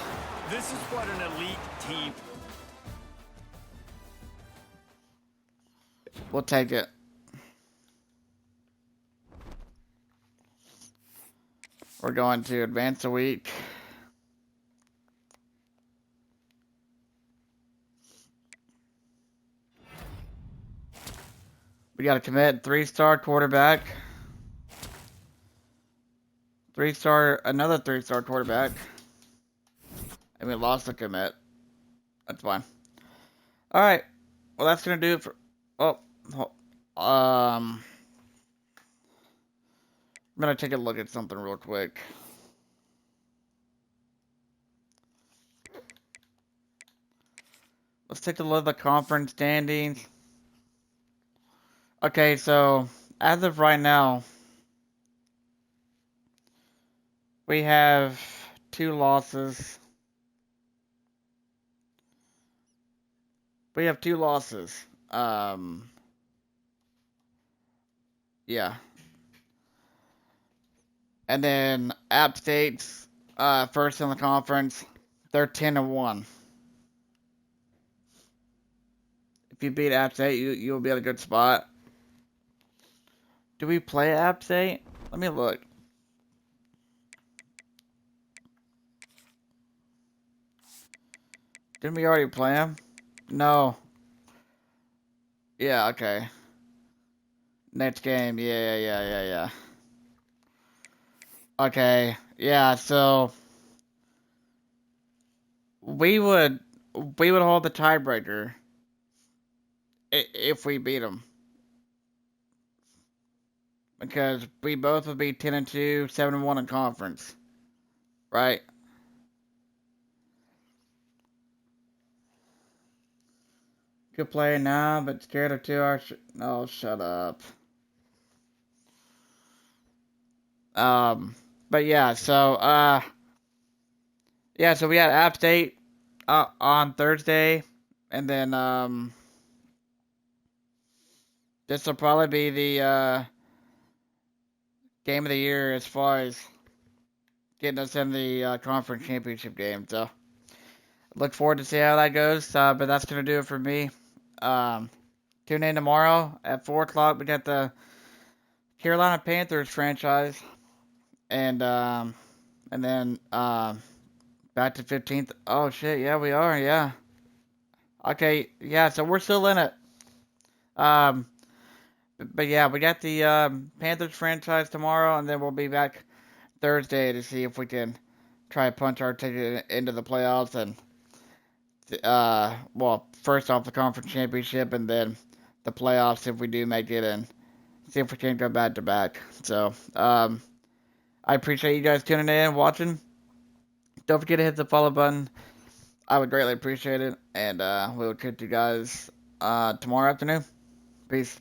This is what an elite team. We'll take it. We're going to advance a week. We got to commit 3-star quarterback. Another 3-star quarterback. And we lost the commit. That's fine. Alright. Well, that's going to do it for... I'm going to take a look at something real quick. Let's take a look at the conference standings. Okay, so as of right now, we have 2 losses. We have 2 losses. Yeah. And then App State's first in the conference. They're 10-1. If you beat App State, you'll be at a good spot. Do we play App State? Let me look. Didn't we already play them? No. Yeah, okay. Next game. Yeah. Okay. Yeah, so we would hold the tiebreaker if we beat them. Because we both would be 10-2, 7-1 in conference. Right? Good play now, but scared of 2 hours. Oh, shut up. But yeah, so, so we had App State, on Thursday, and then, this will probably be the, game of the year as far as getting us in the, conference championship game, so look forward to see how that goes, but that's gonna do it for me. Tune in tomorrow at 4 o'clock. We got the Carolina Panthers franchise. And then back to 15th. Oh shit, yeah, we are, yeah. Okay, yeah, so we're still in it. Um, but yeah, we got the Panthers franchise tomorrow, and then we'll be back Thursday to see if we can try to punch our ticket into the playoffs and well, first off the conference championship, and then the playoffs if we do make it, and see if we can go back to back. So, I appreciate you guys tuning in and watching. Don't forget to hit the follow button. I would greatly appreciate it. And we'll catch you guys tomorrow afternoon. Peace.